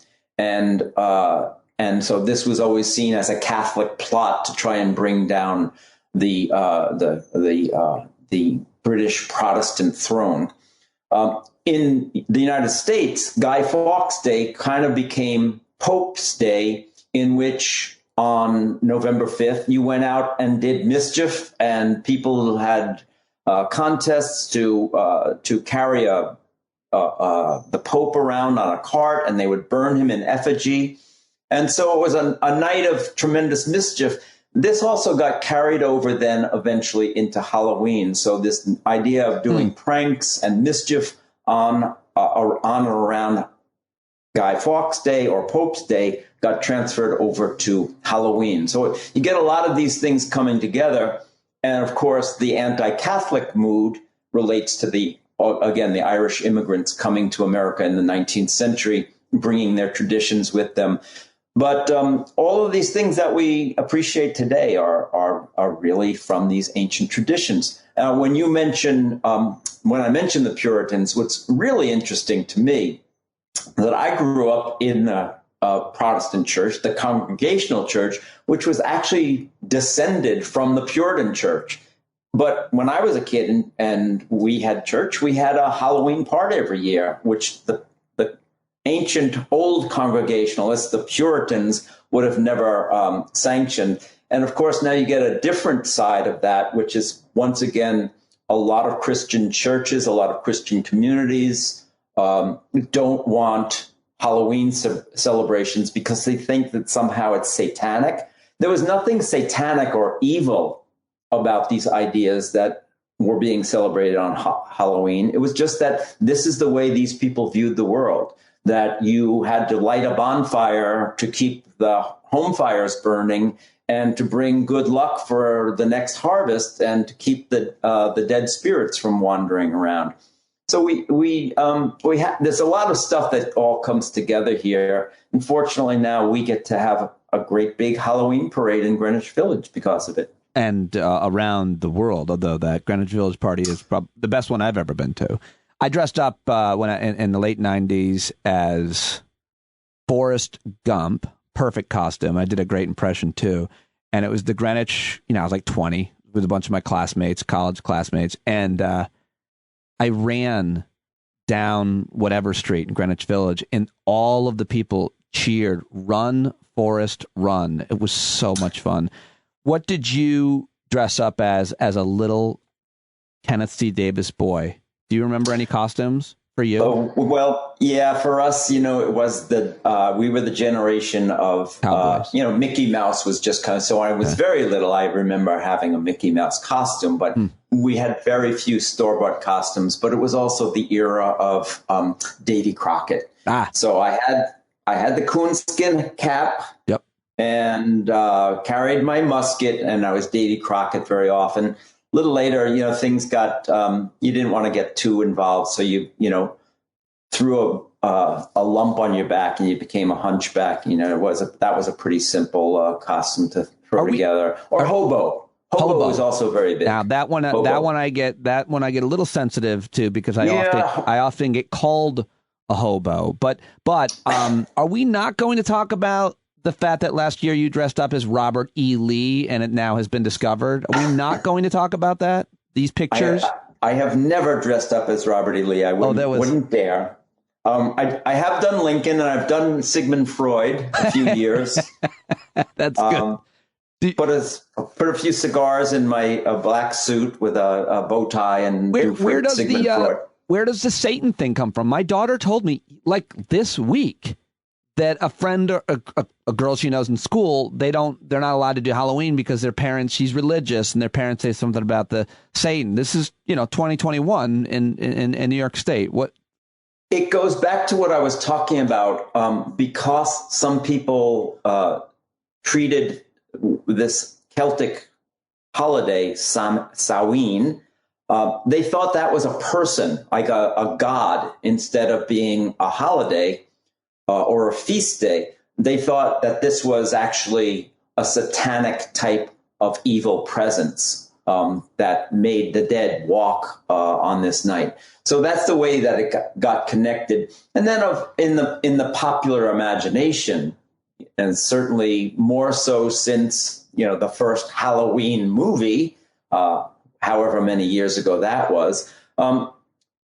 so this was always seen as a Catholic plot to try and bring down the British Protestant throne. In the United States, Guy Fawkes Day kind of became Pope's Day, in which on November 5th, you went out and did mischief, and people had contests to carry the Pope around on a cart, and they would burn him in effigy. And so it was a night of tremendous mischief. This also got carried over then eventually into Halloween. So this idea of doing pranks and mischief on or around Guy Fawkes Day or Pope's Day got transferred over to Halloween. So you get a lot of these things coming together. And of course, the anti-Catholic mood relates to the Irish immigrants coming to America in the 19th century, bringing their traditions with them. But all of these things that we appreciate today are really from these ancient traditions. When I mention the Puritans, what's really interesting to me that I grew up in a Protestant church, the Congregational Church, which was actually descended from the Puritan Church. But when I was a kid and we had church, we had a Halloween party every year, which the ancient old Congregationalists, the Puritans, would have never sanctioned. And of course, now you get a different side of that, which is, once again, a lot of Christian churches, a lot of Christian communities don't want Halloween celebrations because they think that somehow it's satanic. There was nothing satanic or evil about these ideas that were being celebrated on Halloween. It was just that this is the way these people viewed the world, that you had to light a bonfire to keep the home fires burning and to bring good luck for the next harvest and to keep the dead spirits from wandering around. So there's a lot of stuff that all comes together here. Unfortunately, now we get to have a great big Halloween parade in Greenwich Village because of it. And around the world, although that Greenwich Village party is the best one I've ever been to. I dressed up in the late 90s as Forrest Gump, perfect costume. I did a great impression, too. And it was the Greenwich, I was like 20 with a bunch of my classmates, college classmates. And I ran down whatever street in Greenwich Village, and all of the people cheered, "Run, Forrest, run." It was so much fun. What did you dress up as a little Kenneth C Davis boy? Do you remember any costumes? for you? Oh, well, yeah, for us, it was we were the generation of, Mickey Mouse was just kind of, so I was very little. I remember having a Mickey Mouse costume, but we had very few store-bought costumes, but it was also the era of Davy Crockett. So I had the coonskin cap. Yep. And carried my musket, and I was Davy Crockett very often. A little later, things got, you didn't want to get too involved. So you threw a lump on your back and you became a hunchback. That was a pretty simple costume to throw together. Or hobo. Hobo was also very big. Now that one I get a little sensitive to, because I often get called a hobo. But are we not going to talk about the fact that last year you dressed up as Robert E. Lee and it now has been discovered? Are we not going to talk about that? These pictures? I have never dressed up as Robert E. Lee. I wouldn't dare. I have done Lincoln, and I've done Sigmund Freud a few years. That's good. Put a few cigars in my black suit with a bow tie and where does Sigmund Freud. Where does the Satan thing come from? My daughter told me, like this week, that a friend or a girl she knows in school, they're not allowed to do Halloween because their parents, she's religious, and their parents say something about the Satan. This is 2021 in New York State. What? It goes back to what I was talking about, because some people treated this Celtic holiday, Samhain, they thought that was a person, like a god, instead of being a holiday or a feast day. They thought that this was actually a satanic type of evil presence that made the dead walk on this night. So that's the way that it got connected. And then in the popular imagination, and certainly more so since the first Halloween movie, however many years ago that was,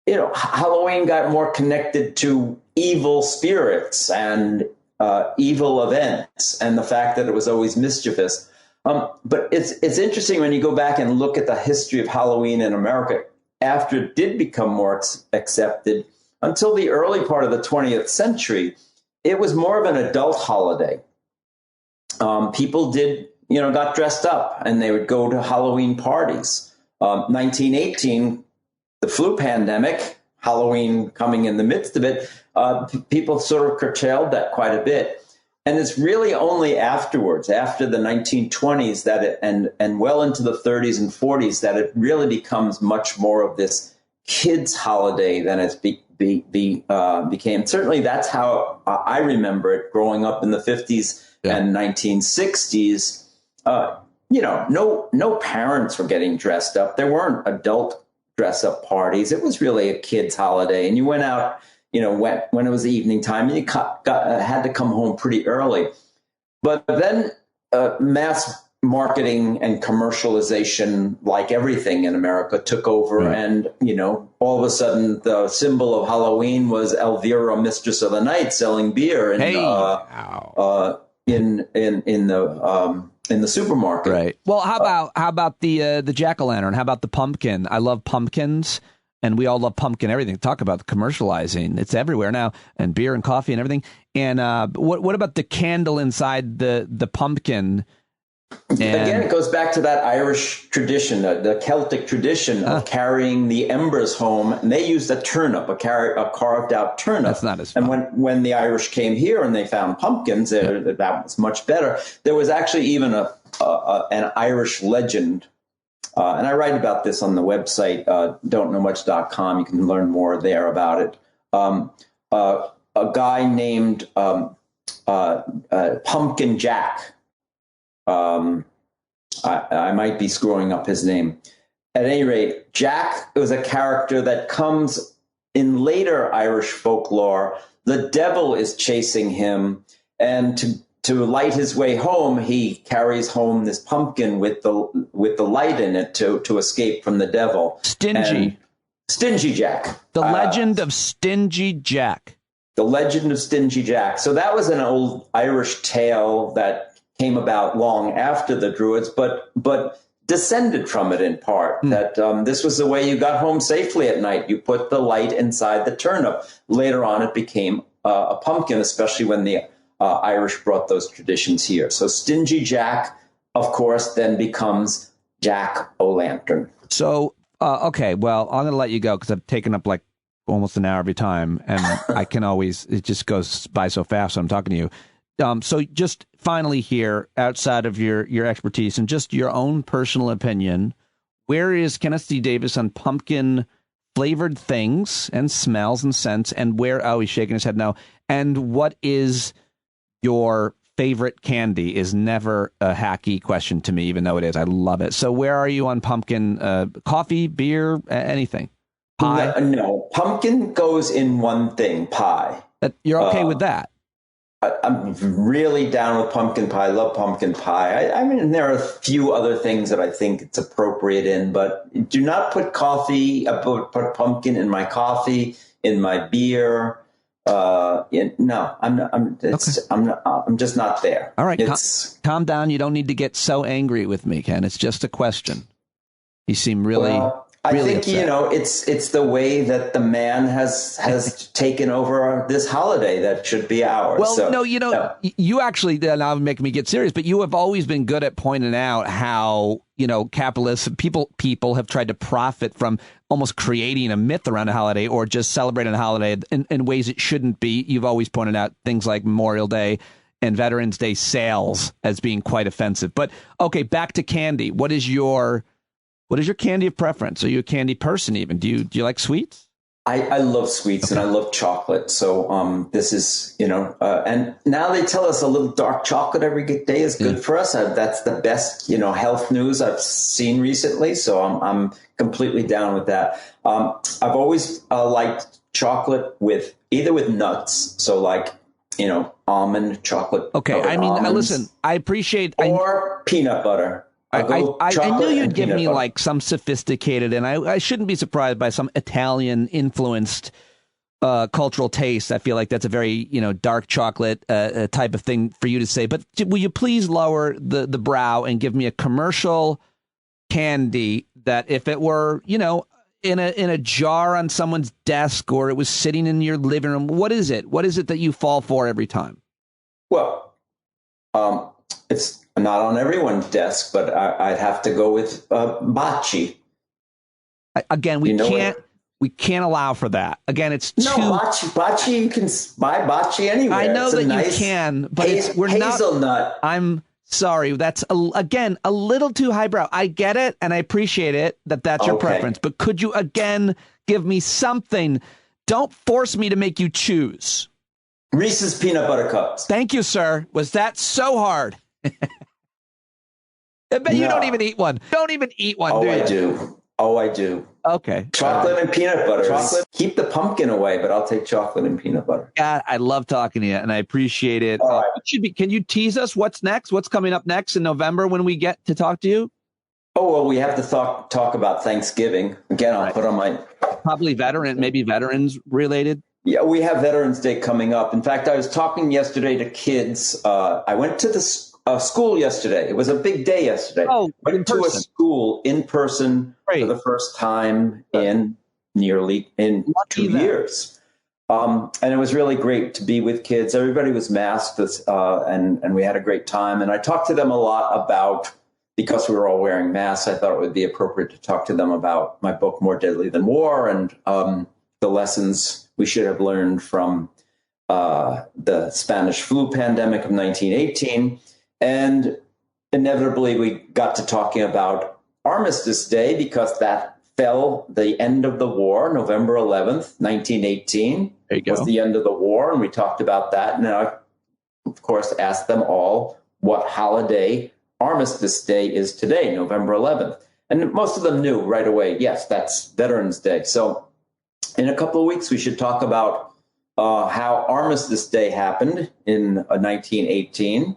Halloween got more connected to evil spirits and evil events, and the fact that it was always mischievous. But it's interesting when you go back and look at the history of Halloween in America after it did become more accepted. Until the early part of the 20th century, it was more of an adult holiday. People got dressed up, and they would go to Halloween parties. 1918, the flu pandemic, Halloween coming in the midst of it, people sort of curtailed that quite a bit. And it's really only afterwards, after the 1920s, that and well into the 30s and 40s, that it really becomes much more of this kids' holiday than it's became. Certainly, that's how I remember it growing up in the 50s and 1960s. No parents were getting dressed up. There weren't adult dress-up parties. It was really a kids' holiday, and you went out, when it was evening time, and you had to come home pretty early. But then mass marketing and commercialization, like everything in America, took over, right. And all of a sudden, the symbol of Halloween was Elvira, Mistress of the Night, selling beer in the supermarket. Right. Well, how about the jack-o'-lantern? How about the pumpkin? I love pumpkins. And we all love pumpkin everything. Talk about commercializing. It's everywhere now, and beer and coffee and everything. And what about the candle inside the pumpkin? Again, it goes back to that Irish tradition, the Celtic tradition of carrying the embers home. And they used a turnip, a carved out turnip. That's not as fun. And when the Irish came here and they found pumpkins, that was much better. There was actually even an Irish legend. And I write about this on the website, don'tknowmuch.com. You can learn more there about it. A guy named Pumpkin Jack. I might be screwing up his name. At any rate, Jack was a character that comes in later Irish folklore. The devil is chasing him, and to light his way home, he carries home this pumpkin with the light in it to escape from the devil. Stingy Jack. The legend of Stingy Jack. The legend of Stingy Jack. So that was an old Irish tale that came about long after the Druids, but descended from it in part, that this was the way you got home safely at night. You put the light inside the turnip. Later on, it became a pumpkin, especially when the Irish brought those traditions here. So Stingy Jack, of course, then becomes Jack-o'-lantern. So, okay, well, I'm going to let you go because I've taken up like almost an hour every time, and I can always, it just goes by so fast when I'm talking to you. So just finally here, outside of your expertise and just your own personal opinion, where is Kenneth C Davis on pumpkin flavored things and smells and scents, and where, oh, he's shaking his head no, and what is your favorite candy is never a hacky question to me, even though it is. I love it. So where are you on pumpkin? Coffee, beer, anything? Pie? No, pumpkin goes in one thing, pie. You're okay with that? I'm really down with pumpkin pie. I love pumpkin pie. I mean, there are a few other things that I think it's appropriate in, but do not put put pumpkin in my coffee, in my beer. No, I'm not. I'm just not there. All right, calm down. You don't need to get so angry with me, Ken. It's just a question. You seem really. Well, I really think upset. it's the way that the man has taken over this holiday that should be ours. Well, so, no, you actually now making me get serious, but you have always been good at pointing out how capitalists people have tried to profit from almost creating a myth around a holiday or just celebrating a holiday in ways it shouldn't be. You've always pointed out things like Memorial Day and Veterans Day sales as being quite offensive. But okay, back to candy. What is your candy of preference? Are you a candy person even? Do you like sweets? I love sweets and I love chocolate. So this is, and now they tell us a little dark chocolate every day is good for us. That's the best, health news I've seen recently. So I'm completely down with that. I've always liked chocolate with nuts. So like, almond chocolate. Okay. I mean, listen, I appreciate. Or peanut butter. I knew you'd give me like some sophisticated, and I shouldn't be surprised by some Italian influenced cultural taste. I feel like that's a very dark chocolate type of thing for you to say. But will you please lower the brow and give me a commercial candy that if it were in a jar on someone's desk or it was sitting in your living room, what is it? What is it that you fall for every time? Well, it's not on everyone's desk, but I'd have to go with bocce. Again, we can't allow for that. Again, it's too... No, bocce, you can buy bocce anywhere. I know that you can, but we're not... Hazelnut. I'm sorry. That's, again, a little too highbrow. I get it, and I appreciate it that's your preference, but could you, again, give me something? Don't force me to make you choose. Reese's Peanut Butter Cups. Thank you, sir. Was that so hard? I bet you don't even eat one. Don't even eat one, do you? I do. Oh, I do. Okay. Chocolate and peanut butter. Keep the pumpkin away, but I'll take chocolate and peanut butter. God, I love talking to you, and I appreciate it. Can you tease us what's next? What's coming up next in November when we get to talk to you? Oh, well, we have to talk about Thanksgiving. Again, I'll put on my... Probably veterans related. Yeah, we have Veterans Day coming up. In fact, I was talking yesterday to kids. I went to the school yesterday. It was a big day yesterday. Oh, went to a school in person for the first time in 2 years. And it was really great to be with kids. Everybody was masked, and we had a great time. And I talked to them a lot about, because we were all wearing masks, I thought it would be appropriate to talk to them about my book, More Deadly Than War, and the lessons we should have learned from the Spanish flu pandemic of 1918. And inevitably, we got to talking about Armistice Day because that fell the end of the war, November 11th, 1918 was the end of the war. And we talked about that. And I, of course, asked them all what holiday Armistice Day is today, November 11th. And most of them knew right away, yes, that's Veterans Day. So in a couple of weeks, we should talk about how Armistice Day happened in 1918,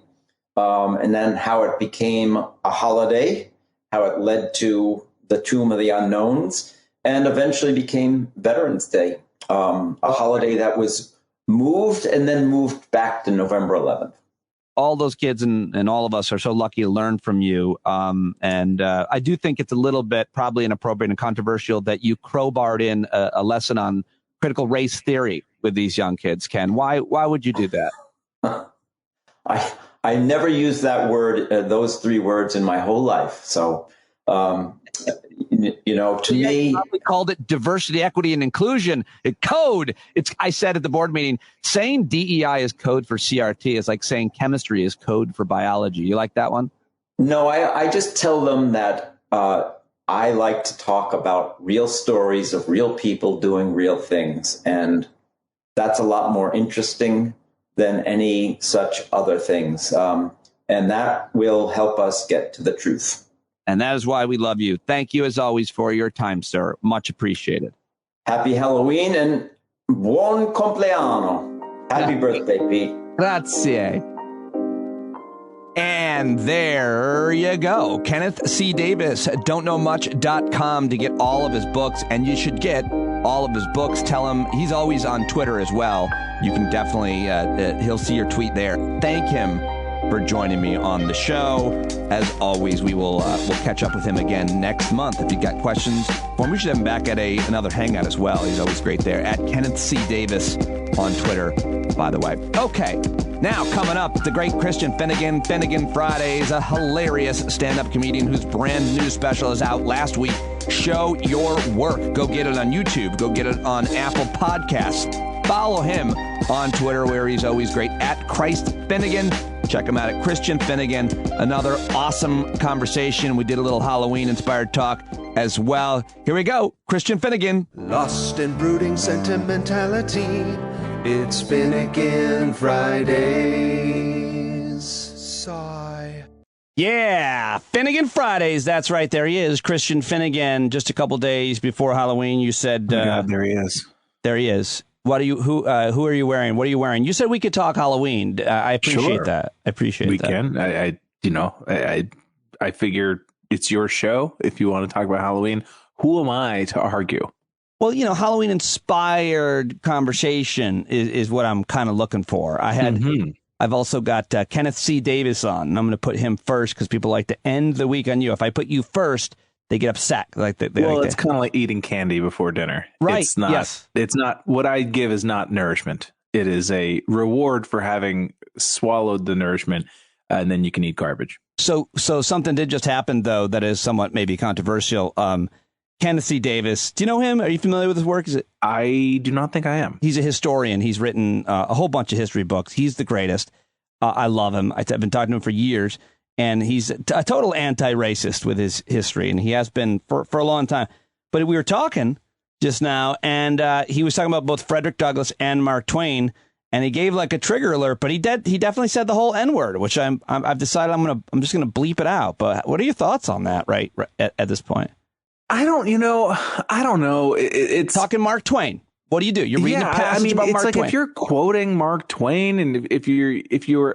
and then how it became a holiday, how it led to the Tomb of the Unknowns, and eventually became Veterans Day, a holiday that was moved and then moved back to November 11th. all those kids and all of us are so lucky to learn from you. And I do think it's a little bit probably inappropriate and controversial that you crowbarred in a lesson on critical race theory with these young kids, Ken. Why would you do that? I never used that word, those three words in my whole life. So, to me, probably called it diversity, equity, and inclusion. Code. I said at the board meeting, saying DEI is code for CRT is like saying chemistry is code for biology. You like that one? No, I just tell them that I like to talk about real stories of real people doing real things. And that's a lot more interesting than any such other things. And that will help us get to the truth. And that is why we love you. Thank you, as always, for your time, sir. Much appreciated. Happy Halloween and buon compleanno. Happy birthday, Pete. Grazie. And there you go. Kenneth C Davis, don'tknowmuch.com to get all of his books. And you should get all of his books. Tell him he's always on Twitter as well. You can definitely, he'll see your tweet there. Thank him for joining me on the show. As always, we'll catch up with him again next month. If you've got questions for him, we should have him back at another hangout as well. He's always great there. At Kenneth C Davis on Twitter, by the way. Okay, now coming up, the great Christian Finnegan. Finnegan Fridays, a hilarious stand-up comedian whose brand new special is out last week. Show Your Work. Go get it on YouTube. Go get it on Apple Podcasts. Follow him on Twitter, where he's always great, at Christ Finnegan. Check him out at Christian Finnegan. Another awesome conversation. We did a little Halloween-inspired talk as well. Here we go. Christian Finnegan. Lost in brooding sentimentality. It's Finnegan Fridays. Sigh. Yeah, Finnegan Fridays. That's right. There he is, Christian Finnegan. Just a couple days before Halloween, you said... God, there he is. There he is. Who are you wearing? What are you wearing? You said we could talk Halloween. I appreciate that. I appreciate we that. We can. I figure it's your show. If you want to talk about Halloween, who am I to argue? Well, Halloween inspired conversation is what I'm kind of looking for. I've also got Kenneth C Davis on, and I'm going to put him first because people like to end the week on you. If I put you first, they get upset. It's kind of like eating candy before dinner. Right. It's not, yes. It's not, what I give is not nourishment. It is a reward for having swallowed the nourishment, and then you can eat garbage. So something did just happen, though, that is somewhat maybe controversial. Kenneth C Davis, do you know him? Are you familiar with his work? I do not think I am. He's a historian. He's written a whole bunch of history books. He's the greatest. I love him. I've been talking to him for years. And he's a total anti-racist with his history, and he has been for a long time. But we were talking just now, and he was talking about both Frederick Douglass and Mark Twain, and he gave like a trigger alert. But he definitely said the whole N-word, which I've decided I'm just gonna bleep it out. But what are your thoughts on that? Right at this point, I don't know. It's talking Mark Twain. What do you do? You're reading a passage about Mark Twain. If you're quoting Mark Twain, and if you're,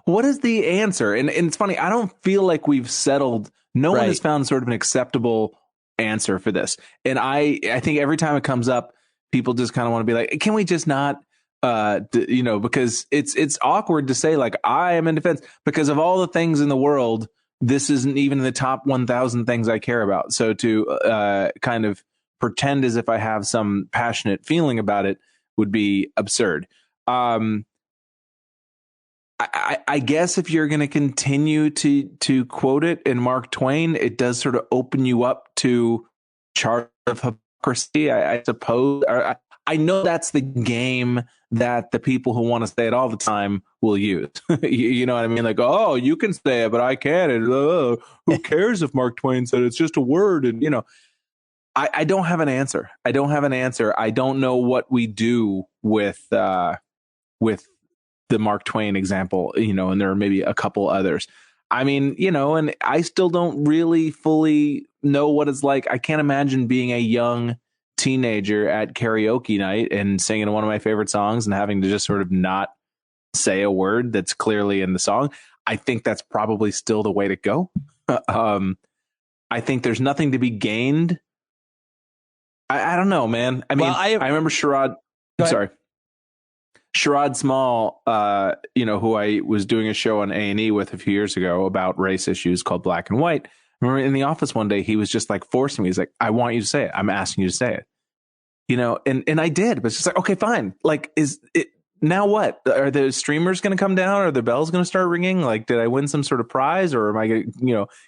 what is the answer? And it's funny. I don't feel like we've settled. No one has found sort of an acceptable answer for this. And I think every time it comes up, people just kind of want to be like, can we just not, because it's awkward to say like, I am in defense because of all the things in the world. This isn't even the top 1,000 things I care about. So to kind of pretend as if I have some passionate feeling about it would be absurd. I guess if you're going to continue to quote it in Mark Twain, it does sort of open you up to charge of hypocrisy, I suppose. I know that's the game that the people who want to say it all the time will use. You know what I mean? Like, oh, you can say it, but I can't. And, who cares if Mark Twain said it's just a word? And, I don't have an answer. I don't know what we do with the Mark Twain example, and there are maybe a couple others. I mean, and I still don't really fully know what it's like. I can't imagine being a young teenager at karaoke night and singing one of my favorite songs and having to just sort of not say a word that's clearly in the song. I think that's probably still the way to go. I think there's nothing to be gained. I don't know, man. I mean, I remember Sherrod. I'm sorry. Sherrod Small, who I was doing a show on A&E with a few years ago about race issues called Black and White. I remember in the office one day, he was just like forcing me. He's like, I want you to say it. I'm asking you to say it. And I did, but it's just like, okay, fine. Like, is it now what? Are the streamers going to come down? Are the bells going to start ringing? Like, did I win some sort of prize, or am I,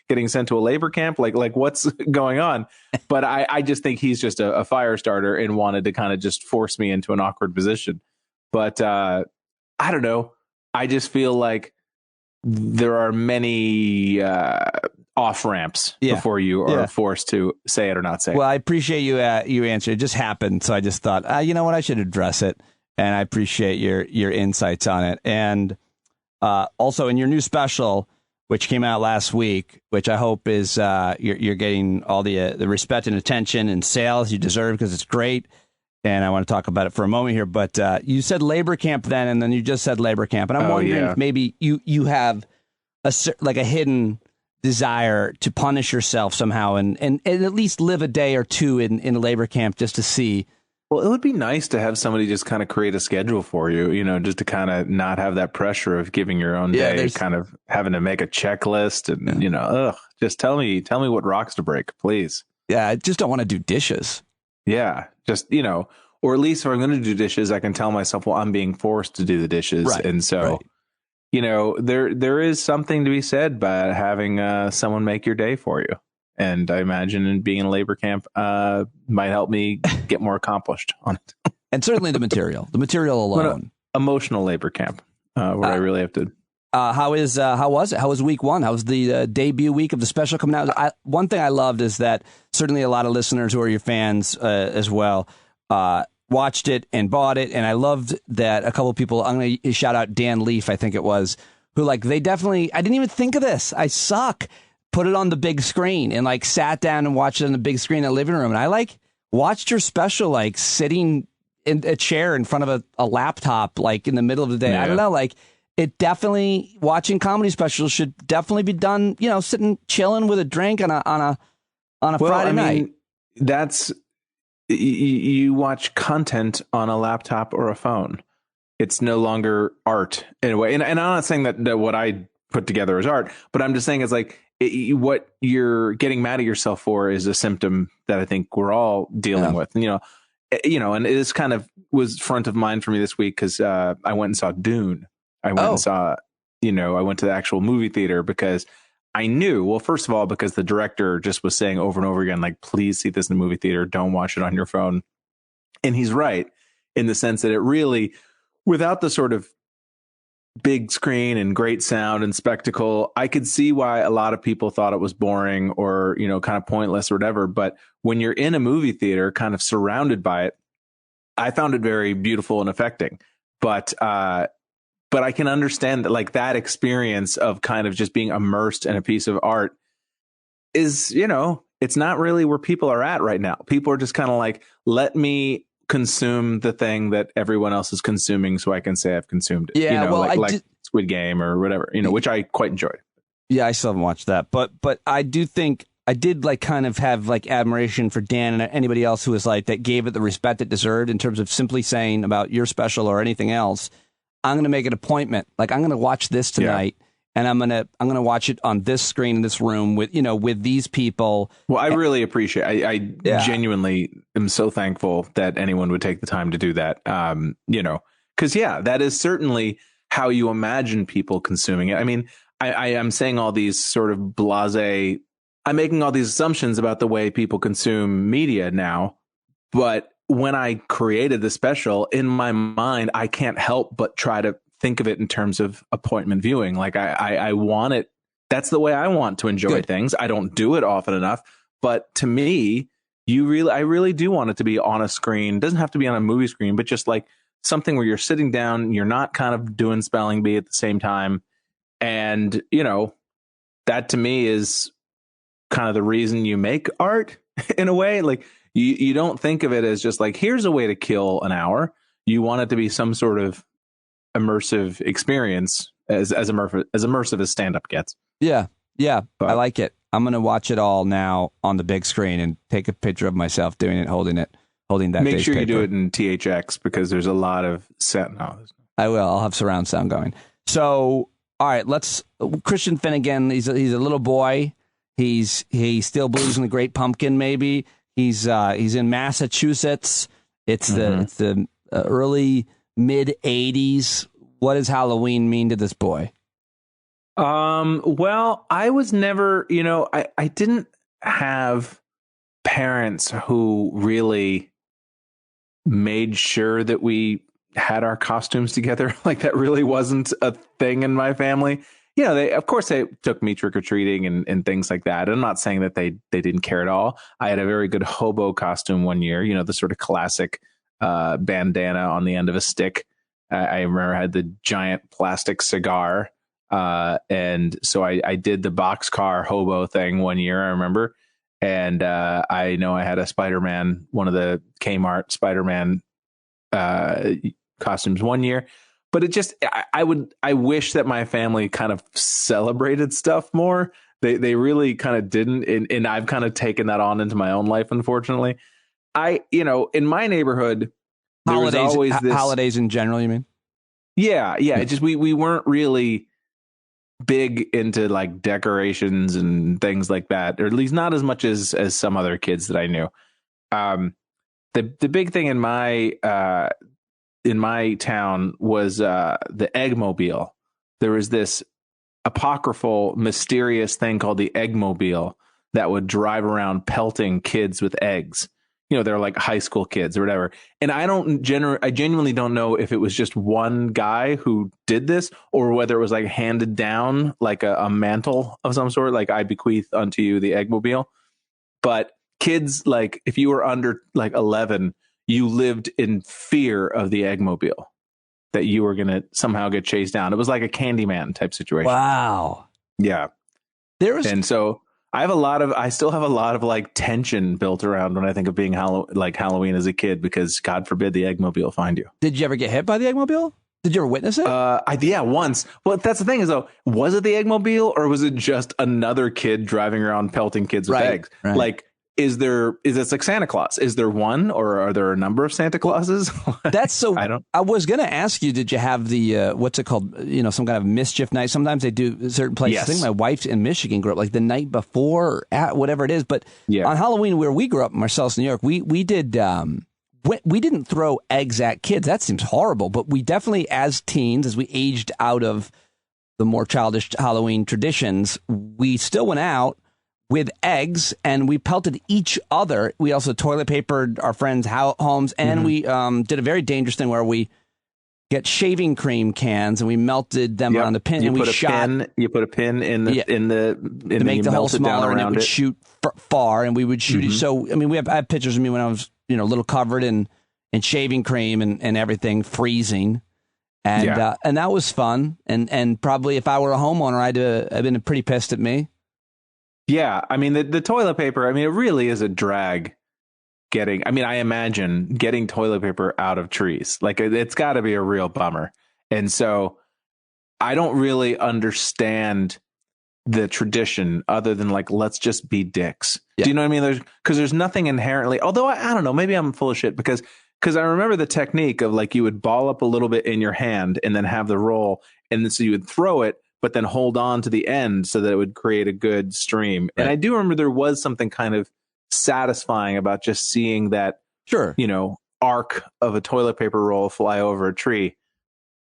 getting sent to a labor camp? Like what's going on? But I just think he's just a fire starter and wanted to kind of just force me into an awkward position. But I don't know. I just feel like there are many off ramps before you are forced to say it or not say it. Well, I appreciate you answered. It just happened, so I just thought, you know what, I should address it, and I appreciate your insights on it. And also in your new special, which came out last week, which I hope is you're getting all the respect and attention and sales you deserve, because it's great. And I want to talk about it for a moment here, but you said labor camp then, and then you just said labor camp, and I'm wondering if maybe you have a hidden desire to punish yourself somehow and at least live a day or two in a labor camp just to see. Well, it would be nice to have somebody just kind of create a schedule for you, just to kind of not have that pressure of giving your own day, kind of having to make a checklist and, just tell me what rocks to break, please. Yeah, I just don't want to do dishes. Yeah, just, or at least if I'm going to do dishes, I can tell myself, well, I'm being forced to do the dishes. Right, and so, there is something to be said by having someone make your day for you. And I imagine being in a labor camp might help me get more accomplished on it. And certainly the material alone. Emotional labor camp, where I really have to. How was it? How was week one? How was the debut week of the special coming out? One thing I loved is that certainly a lot of listeners who are your fans as well watched it and bought it. And I loved that a couple of people, I'm going to shout out Dan Leaf, I think it was, who they definitely, I didn't even think of this. I suck. Put it on the big screen and sat down and watched it on the big screen in the living room. And I watched your special, sitting in a chair in front of a laptop, in the middle of the day. Yeah. I don't know, it definitely, watching comedy specials should definitely be done, sitting, chilling with a drink on a Friday night. That's, you watch content on a laptop or a phone. It's no longer art in a way. And I'm not saying that what I put together is art, but I'm just saying it's what you're getting mad at yourself for is a symptom that I think we're all dealing with. And, and it is kind of was front of mind for me this week because I went and saw Dune. I went and saw, I went to the actual movie theater because I knew, well, first of all, because the director just was saying over and over again, please see this in the movie theater. Don't watch it on your phone. And he's right in the sense that it really, without the sort of big screen and great sound and spectacle, I could see why a lot of people thought it was boring or, kind of pointless or whatever. But when you're in a movie theater, kind of surrounded by it, I found it very beautiful and affecting. But I can understand that that experience of kind of just being immersed in a piece of art is, it's not really where people are at right now. People are just kind of let me consume the thing that everyone else is consuming so I can say I've consumed it. Yeah, like Squid Game or whatever, which I quite enjoyed. Yeah, I still haven't watched that. But I do think I did kind of have admiration for Dan and anybody else who was that gave it the respect it deserved in terms of simply saying about your special or anything else, I'm going to make an appointment. I'm going to watch this tonight, and I'm going to watch it on this screen in this room with with these people. Well, I really appreciate. I genuinely am so thankful that anyone would take the time to do that. Because that is certainly how you imagine people consuming it. I mean, I am saying all these sort of blasé. I'm making all these assumptions about the way people consume media now, but when I created the special, in my mind, I can't help but try to think of it in terms of appointment viewing. I want it. That's the way I want to enjoy things. I don't do it often enough. But to me, I really do want it to be on a screen. It doesn't have to be on a movie screen, but just something where you're sitting down, you're not kind of doing spelling bee at the same time. And, that to me is kind of the reason you make art in a way. You don't think of it as just here's a way to kill an hour. You want it to be some sort of immersive experience, as immersive as stand-up gets. Yeah, but I like it. I'm going to watch it all now on the big screen and take a picture of myself doing it, holding it. holding that. Make day's sure you paper. do it in THX because there's a lot of sound. No, I will. I'll have surround sound going. So, all right, Christian Finnegan. He's a little boy. He still believes in the Great Pumpkin. Maybe he's in Massachusetts. It's the early mid '80s. What does Halloween mean to this boy? Well, I was never, I didn't have parents who really made sure that we had our costumes together. Like that really wasn't a thing in my family. They took me trick-or-treating and things like that. I'm not saying that they didn't care at all. I had a very good hobo costume one year, the sort of classic bandana on the end of a stick. I remember I had the giant plastic cigar. And so I did the boxcar hobo thing one year, I remember. And I know I had a Spider-Man, one of the Kmart Spider-Man costumes one year. But it just, I wish that my family kind of celebrated stuff more. They really kind of didn't. And I've kind of taken that on into my own life, unfortunately. In my neighborhood, there was always this... Holidays in general, you mean? Yeah. It just, we weren't really big into like decorations and things like that, or at least not as much as some other kids that I knew. The big thing in my town was the Eggmobile. There was this apocryphal, mysterious thing called the Eggmobile that would drive around pelting kids with eggs. They're like high school kids or whatever. And I genuinely don't know if it was just one guy who did this or whether it was like handed down like a mantle of some sort, like I bequeath unto you the Eggmobile. But kids, like if you were under like 11, you lived in fear of the Eggmobile, that you were going to somehow get chased down. It was like a Candyman type situation. Wow. Yeah. And so I still have a lot of like tension built around when I think of being Halloween as a kid, because God forbid the Eggmobile find you. Did you ever get hit by the Eggmobile? Did you ever witness it? Yeah, once. Well, that's the thing is though, was it the Eggmobile or was it just another kid driving around pelting kids with eggs? Right. Like, is it like Santa Claus? Is there one or are there a number of Santa Clauses? That's so. I was going to ask you, did you have the what's it called? Some kind of mischief night? Sometimes they do certain places. Yes. I think my wife's in Michigan grew up like the night before, or at whatever it is. But on Halloween, where we grew up in Marcellus, New York, we did. We didn't throw eggs at kids. That seems horrible. But we definitely, as teens, as we aged out of the more childish Halloween traditions, we still went out with eggs, and we pelted each other. We also toilet papered our friends' homes, and we did a very dangerous thing where we get shaving cream cans and we melted them around the pin. You put a pin in the to make the hole smaller, and it would shoot far, and we would shoot it. So I mean, I have pictures of me when I was a little covered in shaving cream and everything, freezing, and that was fun. And probably if I were a homeowner, I'd have been pretty pissed at me. Yeah, I mean, the toilet paper, I mean, it really is a drag I imagine getting toilet paper out of trees. Like, it's got to be a real bummer. And so I don't really understand the tradition other than like, let's just be dicks. Yeah. Do you know what I mean? Because there's nothing inherently, although I don't know, maybe I'm full of shit because I remember the technique of like you would ball up a little bit in your hand and then have the roll. And then so you would throw it, but then hold on to the end so that it would create a good stream. Right. And I do remember there was something kind of satisfying about just seeing that, arc of a toilet paper roll fly over a tree.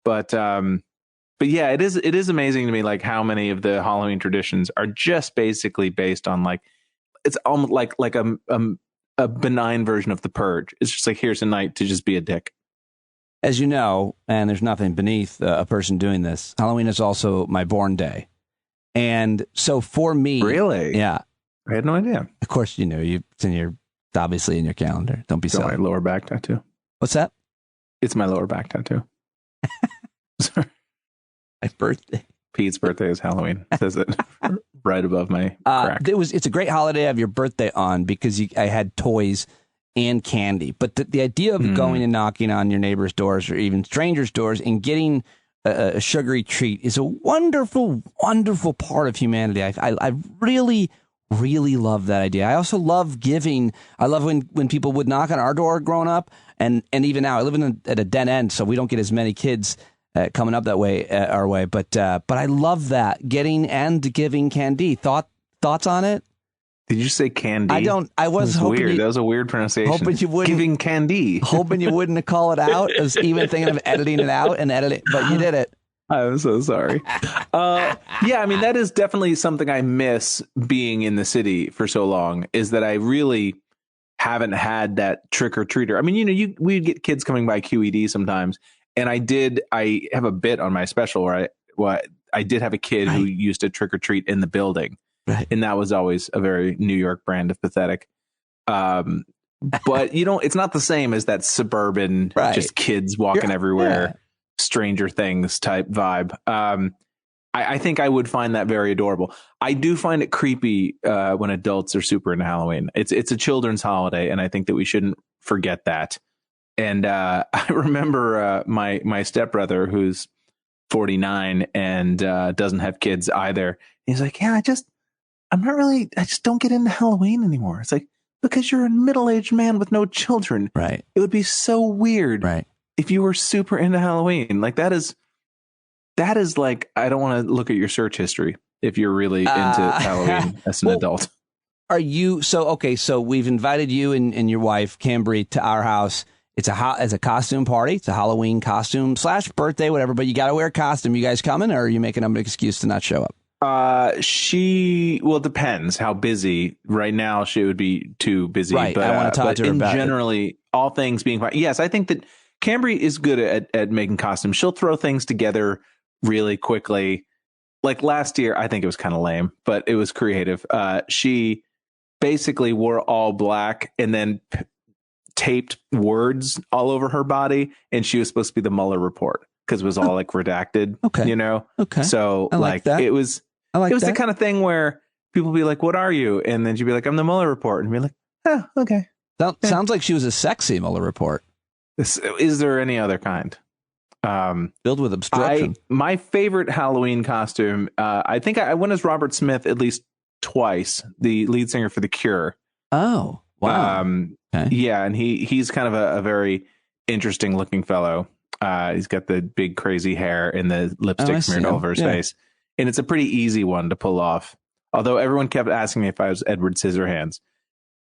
But yeah, it is amazing to me, like how many of the Halloween traditions are just basically based on like, it's almost like a benign version of the Purge. It's just like, here's a night to just be a dick. As you know, and there's nothing beneath a person doing this, Halloween is also my born day. And so for me... Really? Yeah. I had no idea. Of course, it's obviously in your calendar. Don't be silly. My lower back tattoo. What's that? It's my lower back tattoo. Sorry. My birthday. Pete's birthday is Halloween. It says it right above my crack. It's a great holiday to have your birthday on because I had toys and candy. But the idea of going and knocking on your neighbor's doors or even strangers' doors and getting a sugary treat is a wonderful, wonderful part of humanity. I really, really love that idea. I also love giving. I love when people would knock on our door growing up, and even now I live at a dead end, so we don't get as many kids coming up that way our way. But I love that, getting and giving candy. Thoughts on it? Did you say candy? I was hoping weird. That was a weird pronunciation. Hoping you wouldn't. Giving candy. Hoping you wouldn't call it out. I was even thinking of editing it out and editing, but you did it. I'm so sorry. Yeah, I mean, that is definitely something I miss being in the city for so long, is that I really haven't had that trick or treater. I mean, we'd get kids coming by QED sometimes. And I have a bit on my special where I did have a kid who used to trick or treat in the building. Right. And that was always a very New York brand of pathetic. But it's not the same as that suburban, just kids walking everywhere. Yeah. Stranger Things type vibe. I think I would find that very adorable. I do find it creepy when adults are super into Halloween. It's a children's holiday, and I think that we shouldn't forget that. And I remember my stepbrother, who's 49 and doesn't have kids either. He's like, yeah, I just don't get into Halloween anymore. It's like, because you're a middle-aged man with no children. Right. It would be so weird. Right. If you were super into Halloween. Like that is like, I don't want to look at your search history if you're really into Halloween as an adult. Are you so we've invited you and your wife Cambry to our house. It's a costume party. It's a Halloween costume / birthday, whatever, but you got to wear a costume. You guys coming, or are you making up an excuse to not show up? It depends how busy. Right now she would be too busy, right. But I want to talk to her about generally all things being fine. Yes, I think that Cambry is good at making costumes. She'll throw things together really quickly. Like last year, I think it was kind of lame, but it was creative. She basically wore all black and then taped words all over her body, and she was supposed to be the Mueller report because it was all like redacted. Okay. Okay. So like that. It was the kind of thing where people be like, "What are you?" And then she'd be like, "I'm the Mueller report," and be like, "Oh, okay." Sounds like she was a sexy Mueller report. Is there any other kind? Filled with obstruction. My favorite Halloween costume, I think I went as Robert Smith at least twice, the lead singer for The Cure. Oh, wow. Okay. Yeah, and he's kind of a very interesting looking fellow. He's got the big crazy hair and the lipstick smeared all over his face. And it's a pretty easy one to pull off. Although everyone kept asking me if I was Edward Scissorhands.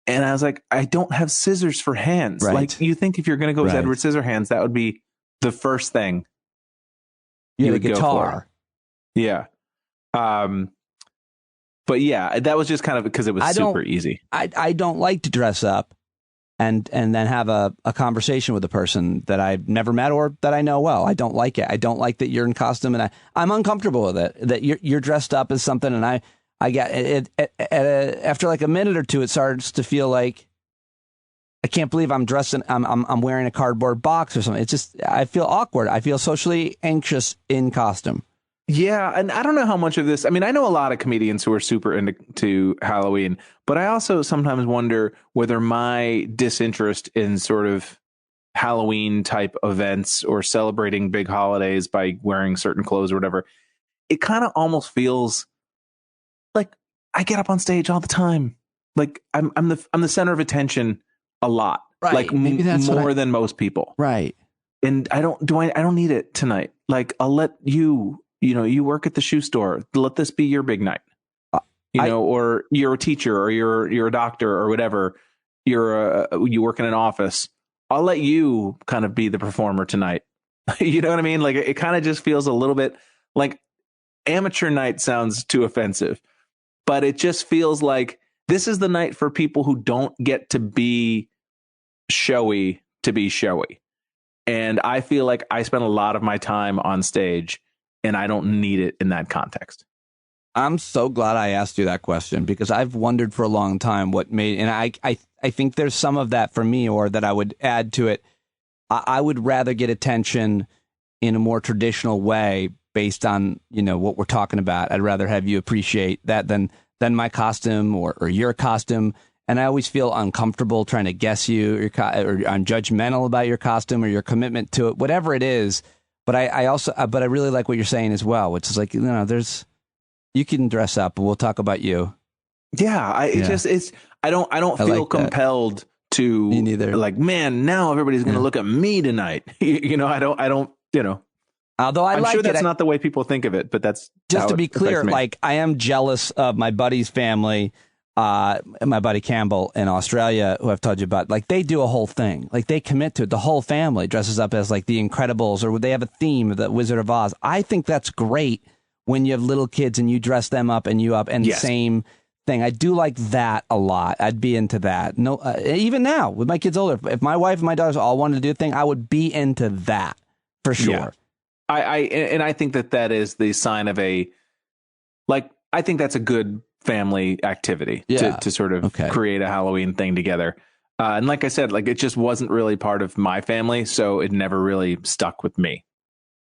And I was like, I don't have scissors for hands. Right. Like, you think if you're going to go with Edward Scissorhands, that would be the first thing you would guitar. Go for. Yeah. But yeah, that was just kind of because it was super easy. I don't like to dress up and then have a conversation with a person that I've never met or that I know well. I don't like it. I don't like that you're in costume, and I'm uncomfortable with it, that you're dressed up as something, and I get it after like a minute or two, it starts to feel like I can't believe I'm wearing a cardboard box or something. It's just, I feel awkward. I feel socially anxious in costume. Yeah. And I don't know how much of this, I mean, I know a lot of comedians who are super into Halloween, but I also sometimes wonder whether my disinterest in sort of Halloween type events or celebrating big holidays by wearing certain clothes or whatever, it kind of almost feels like I get up on stage all the time. Like I'm the center of attention a lot. Right. Like maybe that's more than most people. Right. And I don't need it tonight. Like I'll let you work at the shoe store. Let this be your big night. Or you're a teacher or you're a doctor or whatever. You work in an office. I'll let you kind of be the performer tonight. You know what I mean? Like it kind of just feels a little bit like amateur night sounds too offensive. But it just feels like this is the night for people who don't get to be showy to be showy. And I feel like I spend a lot of my time on stage and I don't need it in that context. I'm so glad I asked you that question, because I've wondered for a long time what made, and I think there's some of that for me, or that I would add to it. I would rather get attention in a more traditional way based on, what we're talking about. I'd rather have you appreciate that than my costume or your costume. And I always feel uncomfortable trying to guess you, or I'm judgmental about your costume or your commitment to it, whatever it is. But I really like what you're saying as well, which is like, you can dress up, but we'll talk about you. Yeah, I don't feel like that. compelled to Me neither. like, man, now everybody's going to look at me tonight. I don't, Although I'm like sure that's it, not the way people think of it, but that's just how to be it clear, affects me. like I am jealous of my buddy's family, my buddy Campbell in Australia, who I've told you about. Like they do a whole thing, like they commit to it. The whole family dresses up as like the Incredibles, or they have a theme of the Wizard of Oz. I think that's great when you have little kids and you dress them up and you up and Yes. same thing. I do like that a lot. I'd be into that. No, even now with my kids older, if my wife and my daughters all wanted to do a thing, I would be into that for sure. Yeah. I think that is the sign of I think that's a good family activity to sort of create a Halloween thing together. And like I said, like it just wasn't really part of my family, so it never really stuck with me.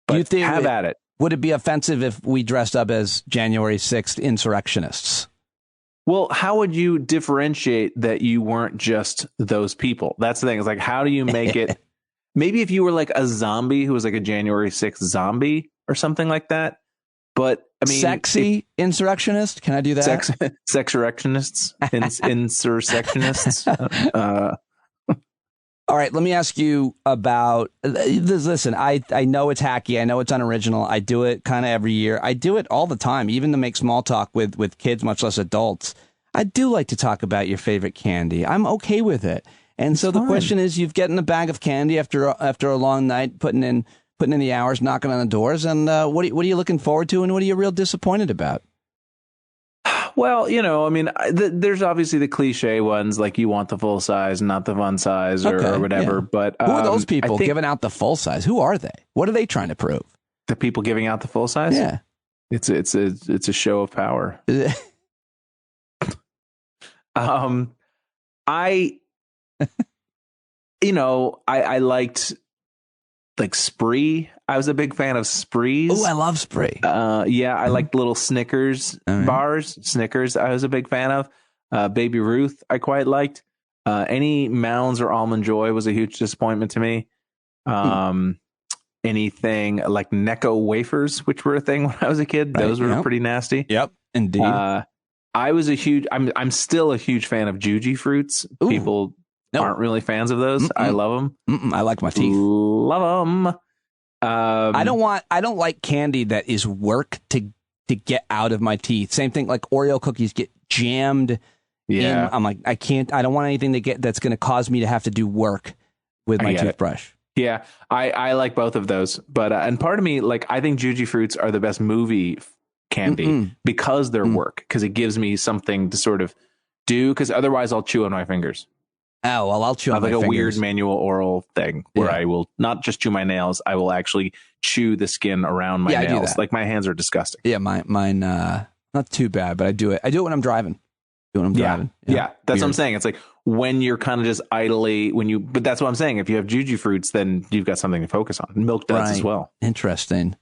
But do you think have at it. Would it be offensive if we dressed up as January 6th insurrectionists? Well, how would you differentiate that you weren't just those people? That's the thing. It's like, how do you make it? Maybe if you were like a zombie who was like a January 6th zombie or something like that. But I mean, sexy insurrectionist. Can I do that? Sexurrectionists, insurrectionists. All right, let me ask you about this. Listen, I know it's hacky. I know it's unoriginal. I do it kind of every year. I do it all the time, even to make small talk with kids, much less adults. I do like to talk about your favorite candy. I'm okay with it. And it's so the question is, you've gotten a bag of candy after a long night, putting in the hours, knocking on the doors. And what are you looking forward to, and what are you real disappointed about? Well, I mean, there's obviously the cliche ones, like you want the full size, not the fun size, or whatever. Yeah. But who are those people giving out the full size? Who are they? What are they trying to prove? The people giving out the full size? Yeah, it's a show of power. I liked like Spree. I was a big fan of Sprees. Oh, I love Spree. I liked little Snickers bars. Snickers, I was a big fan of. Baby Ruth, I quite liked. Any Mounds or Almond Joy was a huge disappointment to me. Anything like Necco wafers, which were a thing when I was a kid, those were pretty nasty. Yep, indeed. I'm still a huge fan of Juji fruits. Ooh. People aren't really fans of those. I love them. I like my teeth. Love them. I don't like candy that is work to get out of my teeth. Same thing, like Oreo cookies get jammed in. I'm like, I don't want anything that's going to cause me to have to do work with my toothbrush. Yeah, I like both of those. But and part of me, like, I think Juji fruits are the best movie candy because they're work, because it gives me something to sort of do, because otherwise I'll chew on my fingers. Oh, well, I'll chew on my fingers. Like a weird manual oral thing where I will not just chew my nails, I will actually chew the skin around my nails. I do that. Like, my hands are disgusting. Yeah, mine not too bad, but I do it. I do it when I'm driving. Driving. Yeah, that's what I'm saying. It's like when you're kind of just idly, but that's what I'm saying. If you have Juji fruits, then you've got something to focus on. Milk does as well. Interesting.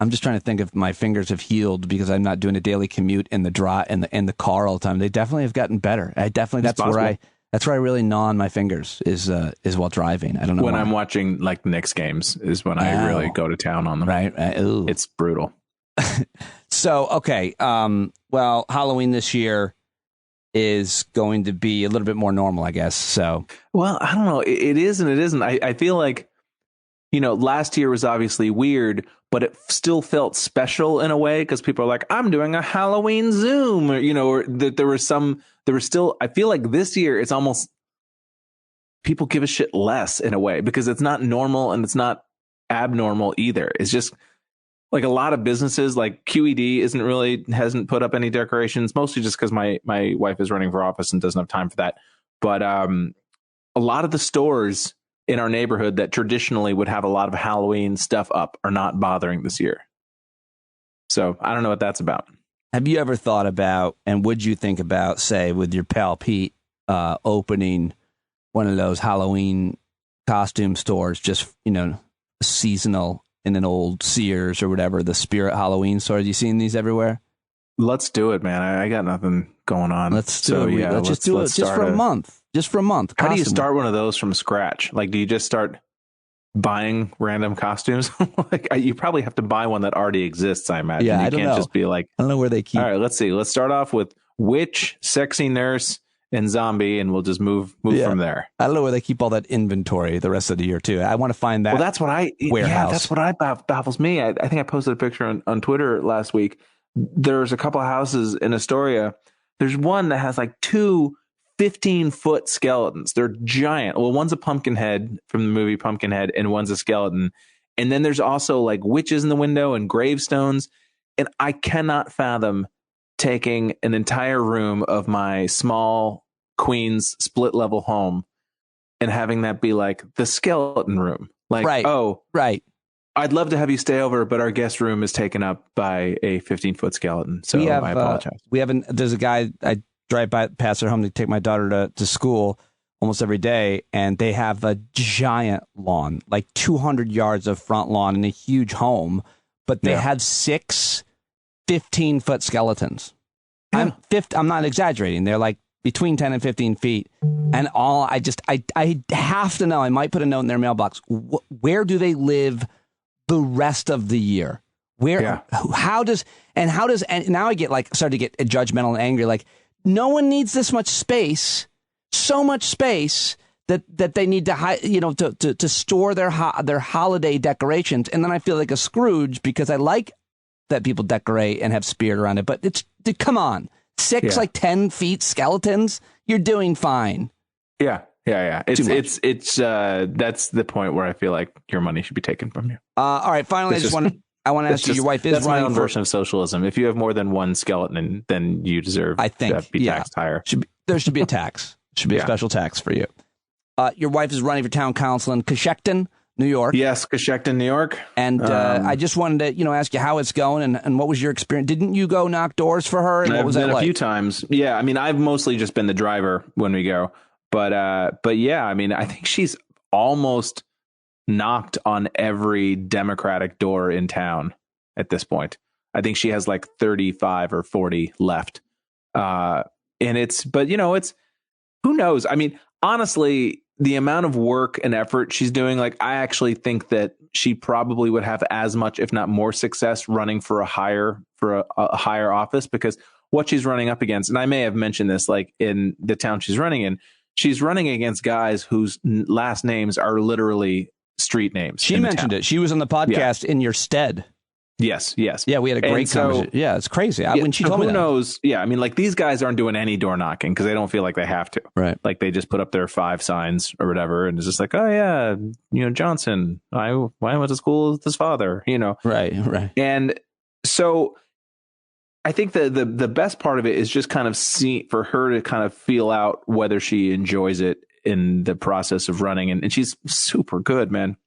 I'm just trying to think if my fingers have healed because I'm not doing a daily commute in the the car all the time. They definitely have gotten better. That's where I really gnaw on my fingers is while driving. I don't know. When I'm watching like the Knicks games is when I really go to town on them. Right. Ooh. It's brutal. So, okay. Well, Halloween this year is going to be a little bit more normal, I guess. So, well, I don't know. It is and it isn't. I feel like, last year was obviously weird, but it still felt special in a way because people are like, I'm doing a Halloween Zoom, or that there was still, I feel like this year it's almost people give a shit less in a way because it's not normal and it's not abnormal either. It's just like a lot of businesses like QED hasn't put up any decorations, mostly just because my wife is running for office and doesn't have time for that. But a lot of the stores in our neighborhood that traditionally would have a lot of Halloween stuff up are not bothering this year. So I don't know what that's about. Have you ever thought about, and would you think about, say, with your pal Pete, opening one of those Halloween costume stores, just, seasonal in an old Sears or whatever, the Spirit Halloween store? Have you seen these everywhere? Let's do it, man. I got nothing going on. Let's do it. Yeah, let's just do it just for a month. Just for a month. How do you start one of those from scratch? Like, do you just start buying random costumes? Like, you probably have to buy one that already exists, I imagine. Yeah, you can't just be like, I don't know where they keep. All right, let's see. Let's start off with witch, sexy nurse, and zombie, and we'll just move from there. I don't know where they keep all that inventory the rest of the year too. I want to find that. Well, that's what warehouse. That's what baffles me. I think I posted a picture on Twitter last week. There's a couple of houses in Astoria. There's one that has like 2 15-foot skeletons. They're giant. Well, one's a pumpkin head from the movie Pumpkinhead, and one's a skeleton. And then there's also like witches in the window and gravestones. And I cannot fathom taking an entire room of my small Queens split level home and having that be like the skeleton room. Like, right. I'd love to have you stay over, but our guest room is taken up by a 15-foot skeleton. So I apologize. There's a guy, I drive past their home to take my daughter to school almost every day, and they have a giant lawn, like 200 yards of front lawn and a huge home, but they have 6 15-foot skeletons. Yeah. I'm not exaggerating. They're like between 10 and 15 feet. And I have to know, I might put a note in their mailbox. Where do they live the rest of the year? How does, and now I get started to get judgmental and angry. Like, no one needs this much space, so much space that they need to store their holiday decorations. And then I feel like a Scrooge because I like that people decorate and have spirit around it. But come on, 6 like 10 feet skeletons, you're doing fine. Yeah. It's that's the point where I feel like your money should be taken from you. All right. Finally, I want to ask you, your wife is that's my own version of socialism. If you have more than one skeleton, then you deserve to be taxed higher. There should be a tax. Should be a special tax for you. Your wife is running for town council in Coshecton, New York. Yes, Coshecton, New York. And I just wanted to, ask you how it's going and what was your experience? Didn't you go knock doors for her? And what was that like? A few times. Yeah, I mean, I've mostly just been the driver when we go. But yeah, I mean, I think she's almost knocked on every Democratic door in town at this point. I think she has like 35 or 40 left. And it's who knows? I mean, honestly, the amount of work and effort she's doing, like, I actually think that she probably would have as much, if not more, success running for a higher office, because what she's running up against, and I may have mentioned this, like in the town she's running in, she's running against guys whose last names are literally street names. She mentioned it. She was on the podcast in your stead. Yes. Yeah, we had a great conversation. Yeah, it's crazy. When she told me that. Who knows? Yeah, I mean, like, these guys aren't doing any door knocking because they don't feel like they have to. Right. Like, they just put up their 5 signs or whatever, and it's just like, oh yeah, Johnson. I went to school with his father. Right. And so, I think the best part of it is just kind of for her to kind of feel out whether she enjoys it in the process of running, and she's super good, man.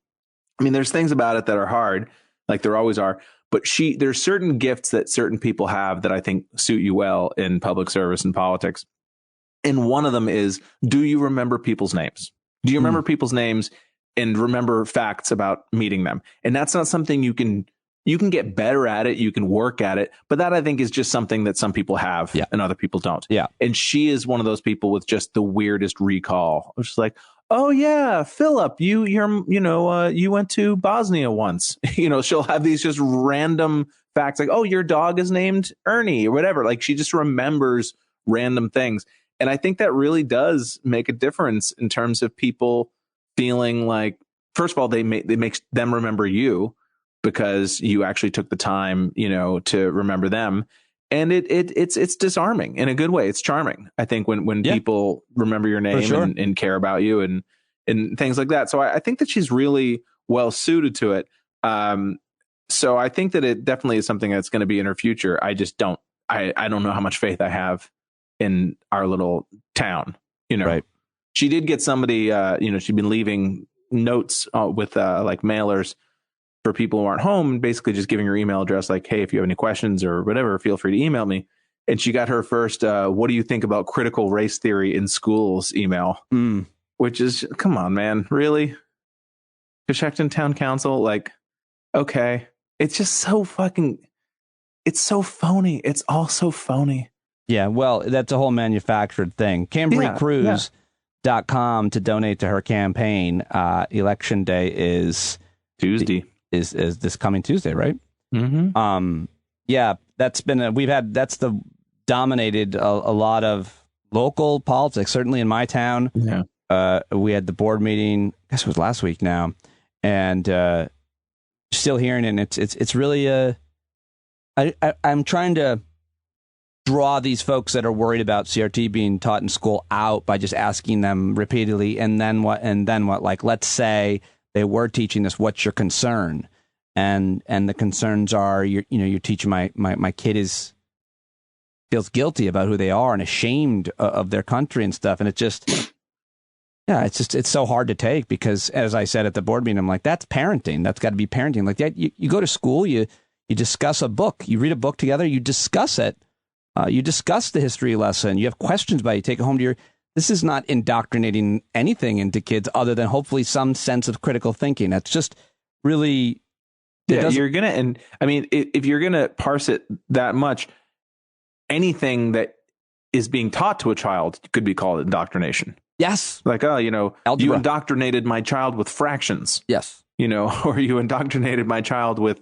I mean, there's things about it that are hard, like there always are. But there's certain gifts that certain people have that I think suit you well in public service and politics. And one of them is, do you remember people's names? Do you remember people's names and remember facts about meeting them? And that's not something you can get better at it. You can work at it. But that, I think, is just something that some people have and other people don't. Yeah. And she is one of those people with just the weirdest recall. It's just like, oh yeah, Philip, you went to Bosnia once. She'll have these just random facts like, oh, your dog is named Ernie or whatever. Like, she just remembers random things. And I think that really does make a difference in terms of people feeling like, first of all, they make them remember you because you actually took the time, to remember them. And it's disarming in a good way. It's charming, I think, when people remember your name and care about you and things like that. So I think that she's really well suited to it. So I think that it definitely is something that's going to be in her future. I just don't know how much faith I have in our little town. Right. She did get somebody. She'd been leaving notes with like mailers for people who aren't home, and basically just giving her email address, like, hey, if you have any questions or whatever, feel free to email me. And she got her first, what do you think about critical race theory in schools email, which is, come on, man, really? Coshecton Town Council, like, okay. It's just so it's so phony. It's all so phony. Yeah, well, that's a whole manufactured thing. CambryCruise.com to donate to her campaign. Election day is Tuesday. Is this coming Tuesday, right? Mm-hmm. Yeah, that's been that's the dominated a lot of local politics, certainly in my town. Yeah. We had the board meeting, I guess it was last week now, and still hearing it. And it's really I'm trying to draw these folks that are worried about CRT being taught in school out by just asking them repeatedly, and then what? Like, let's say they were teaching this. What's your concern? And the concerns are, you're teaching my kid feels guilty about who they are and ashamed of their country and stuff. And it just, it's so hard to take because, as I said at the board meeting, I'm like, that's parenting. That's got to be parenting. Like that, you go to school, you discuss a book, you read a book together, you discuss it. You discuss the history lesson. You have questions about it. You take it home to this is not indoctrinating anything into kids other than hopefully some sense of critical thinking. That's just really... Yeah, you're going to... And I mean, if you're going to parse it that much, anything that is being taught to a child could be called indoctrination. Yes. Like, Algebra. You indoctrinated my child with fractions. Yes. Or you indoctrinated my child with,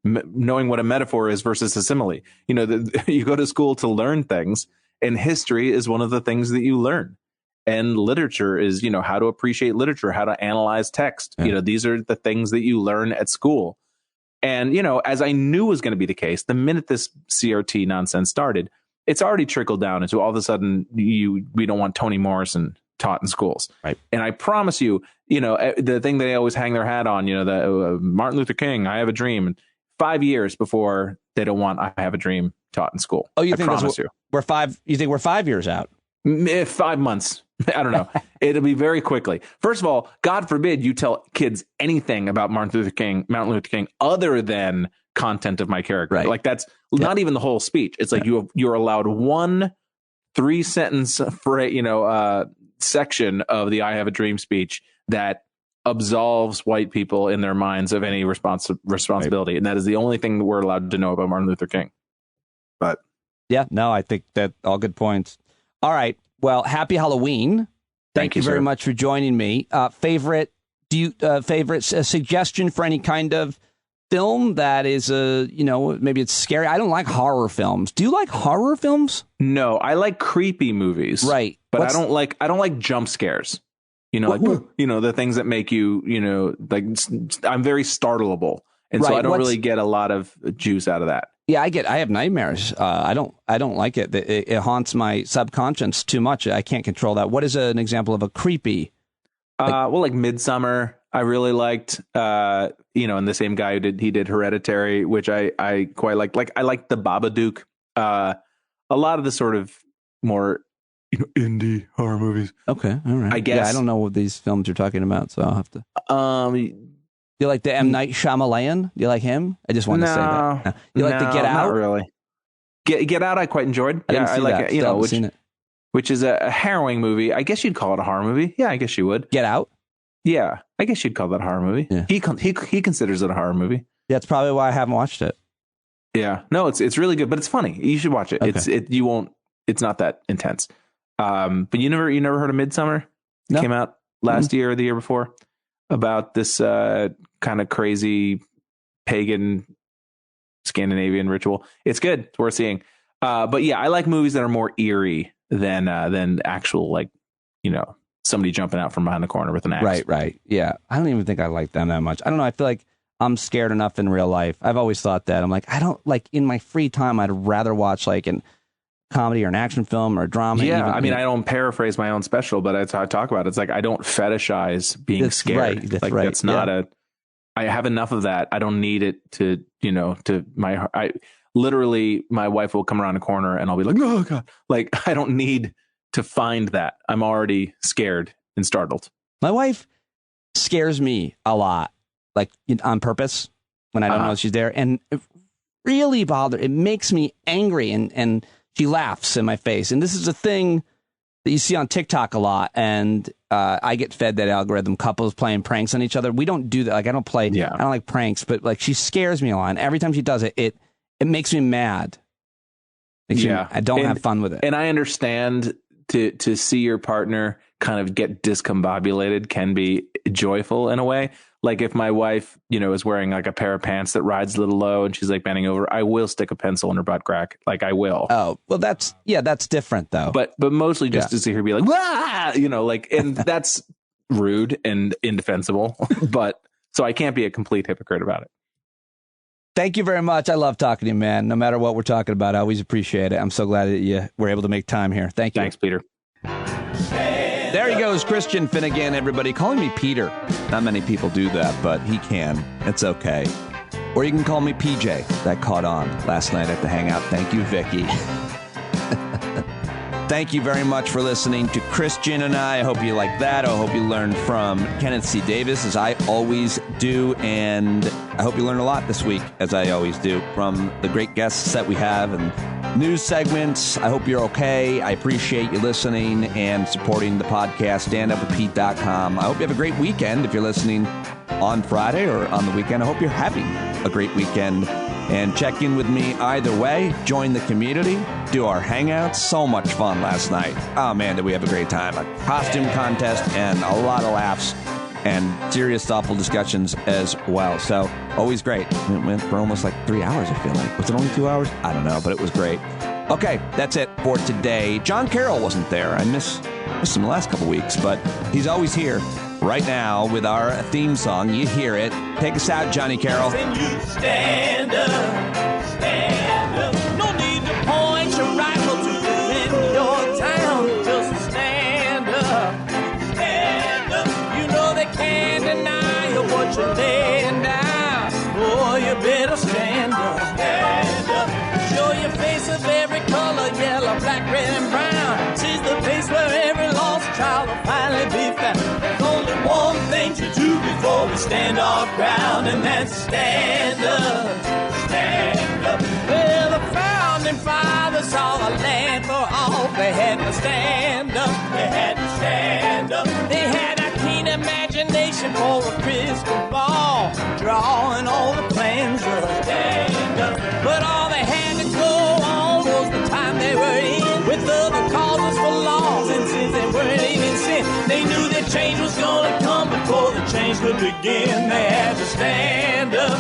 knowing what a metaphor is versus a simile. You go to school to learn things, and history is one of the things that you learn. And literature is, how to appreciate literature, how to analyze text. Yeah. These are the things that you learn at school. And, as I knew was going to be the case, the minute this CRT nonsense started, it's already trickled down into all of a sudden we don't want Toni Morrison taught in schools. Right. And I promise you, the thing they always hang their hat on, the Martin Luther King, I Have a Dream. And 5 years before they don't want I Have a Dream taught in school. Oh, you think we're 5 years out? 5 months. I don't know. It'll be very quickly. First of all, God forbid you tell kids anything about Martin Luther King other than content of my character. Right. Like that's not even the whole speech. It's like you're allowed 1 3-sentence section of the I Have a Dream speech that absolves white people in their minds of any responsibility. Right. And that is the only thing that we're allowed to know about Martin Luther King. But I think that all good points. All right. Well, happy Halloween. Thank you very much for joining me. Favorite suggestion for any kind of film that is maybe it's scary. I don't like horror films. Do you like horror films? No, I like creepy movies. Right. But I don't like jump scares. The things that make you, I'm very startleable. And so I don't really get a lot of juice out of that. Yeah, I have nightmares. I don't like it. It haunts my subconscious too much. I can't control that. What is an example of a creepy? Like Midsummer, I really liked, and the same guy who did Hereditary, which I quite liked. Like I liked The Babadook. A lot of the sort of more, indie horror movies. Okay. All right. I guess. Yeah, I don't know what these films you're talking about, so I'll have to. Do you like the M. Night Shyamalan? Do you like him? I just wanted to say that. No. You like the Get Out? Not really. Get Out, I quite enjoyed. I like it. Which is a harrowing movie. I guess you'd call it a horror movie. Yeah, I guess you would. Get Out? Yeah, I guess you'd call that a horror movie. Yeah. He considers it a horror movie. Yeah, that's probably why I haven't watched it. Yeah, no, it's really good, but it's funny. You should watch it. Okay. It's not that intense. But you never heard of Midsummer? No. It came out last year or the year before about this kind of crazy pagan Scandinavian ritual. It's good. It's worth seeing. But yeah, I like movies that are more eerie than actual somebody jumping out from behind the corner with an axe. Right. Yeah, I don't even think I like them that much. I don't know. I feel like I'm scared enough in real life. I've always thought that. I'm like, I don't like in my free time. I'd rather watch like an comedy or an action film or a drama. Yeah, I don't paraphrase my own special, but that's how I talk about it. It's like I don't fetishize being scared. That's not I have enough of that. I don't need it to literally my wife will come around a corner and I'll be like, oh God, like I don't need to find that. I'm already scared and startled. My wife scares me a lot, like on purpose when I don't know she's there, and it really bothers. It makes me angry, and she laughs in my face. And this is a thing that you see on TikTok a lot, and I get fed that algorithm. Couples playing pranks on each other. We don't do that. Like I don't like pranks, but like she scares me a lot. And every time she does it, it makes me mad. I don't have fun with it. And I understand to see your partner kind of get discombobulated can be joyful in a way. Like if my wife, is wearing like a pair of pants that rides a little low and she's like bending over, I will stick a pencil in her butt crack. Like I will. Oh, well, that's different though. But mostly just to see her be like, "Wah!" And that's rude and indefensible. But so I can't be a complete hypocrite about it. Thank you very much. I love talking to you, man. No matter what we're talking about, I always appreciate it. I'm so glad that you were able to make time here. Thank you. Thanks, Peter. There he goes, Christian Finnegan, everybody. Calling me Peter. Not many people do that, but he can. It's okay. Or you can call me PJ. That caught on last night at the Hangout. Thank you, Vicky. Thank you very much for listening to Christian and I hope you like that. I hope you learned from Kenneth C Davis, as I always do. And I hope you learned a lot this week, as I always do, from the great guests that we have and news segments. I hope you're okay. I appreciate you listening and supporting the podcast, standupwithpete.com. I hope you have a great weekend if you're listening on Friday or on the weekend. I hope you're having a great weekend. And check in with me either way. Join the community. Do our hangouts. So much fun last night. Oh, man, did we have a great time. A costume contest and a lot of laughs and serious, thoughtful discussions as well. So always great. It went for almost like 3 hours, I feel like. Was it only 2 hours? I don't know, but it was great. Okay, that's it for today. John Carroll wasn't there. I missed him the last couple weeks, but he's always here. Right now, with our theme song, you hear it. Take us out, Johnny Carroll. And you stand up, stand up. No need to point your rifle to defend your town. Just stand up, stand up. You know they can't deny you what you're laying down. Oh, you better stand up, stand up. Show your face of every color, yellow, black, red, and brown. She's the place where every lost child will finally be found. One thing to do before we stand our ground, and that's stand up, stand up. Well, the founding fathers saw the land for all. They had to stand up, they had to stand up. They had a keen imagination for a crystal ball, drawing all the plans of stand up. But all they had to go on was the time they were in, with other causes for laws, and since they weren't even sin, they knew that change was gonna come before the change could begin. They had to stand up.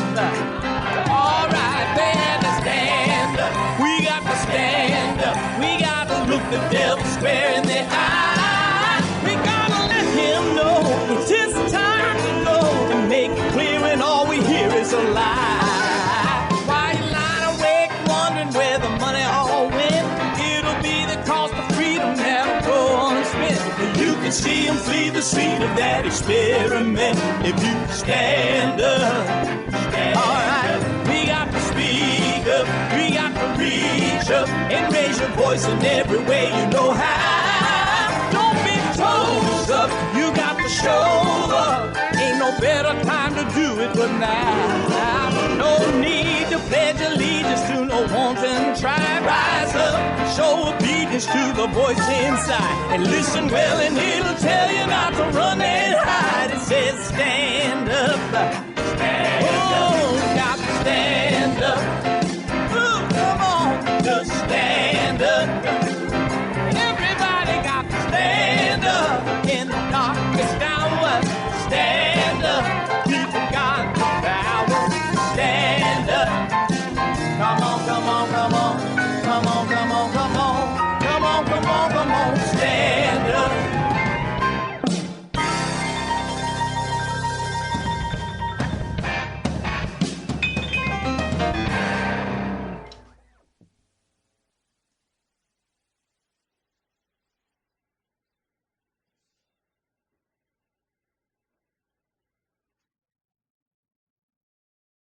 All right, they had to stand up. We got to stand up. We got to look the devil square in the eye. We gotta let him know it's his time to go, and make it clear when all we hear is a lie. Why you lying awake wondering where the money all went? It'll be the cost of freedom that'll go unspent. You can see him flee the scene of that experiment if you stand up. All right, we got to speak up, we got to reach up and raise your voice in every way you know how. Don't be toes up, you got to show up. Ain't no better time to do it but now. No need to pledge allegiance to no wanton tribe. Rise up, show obedience to the voice inside, and listen well and it'll tell you not to run and hide. It says stand up.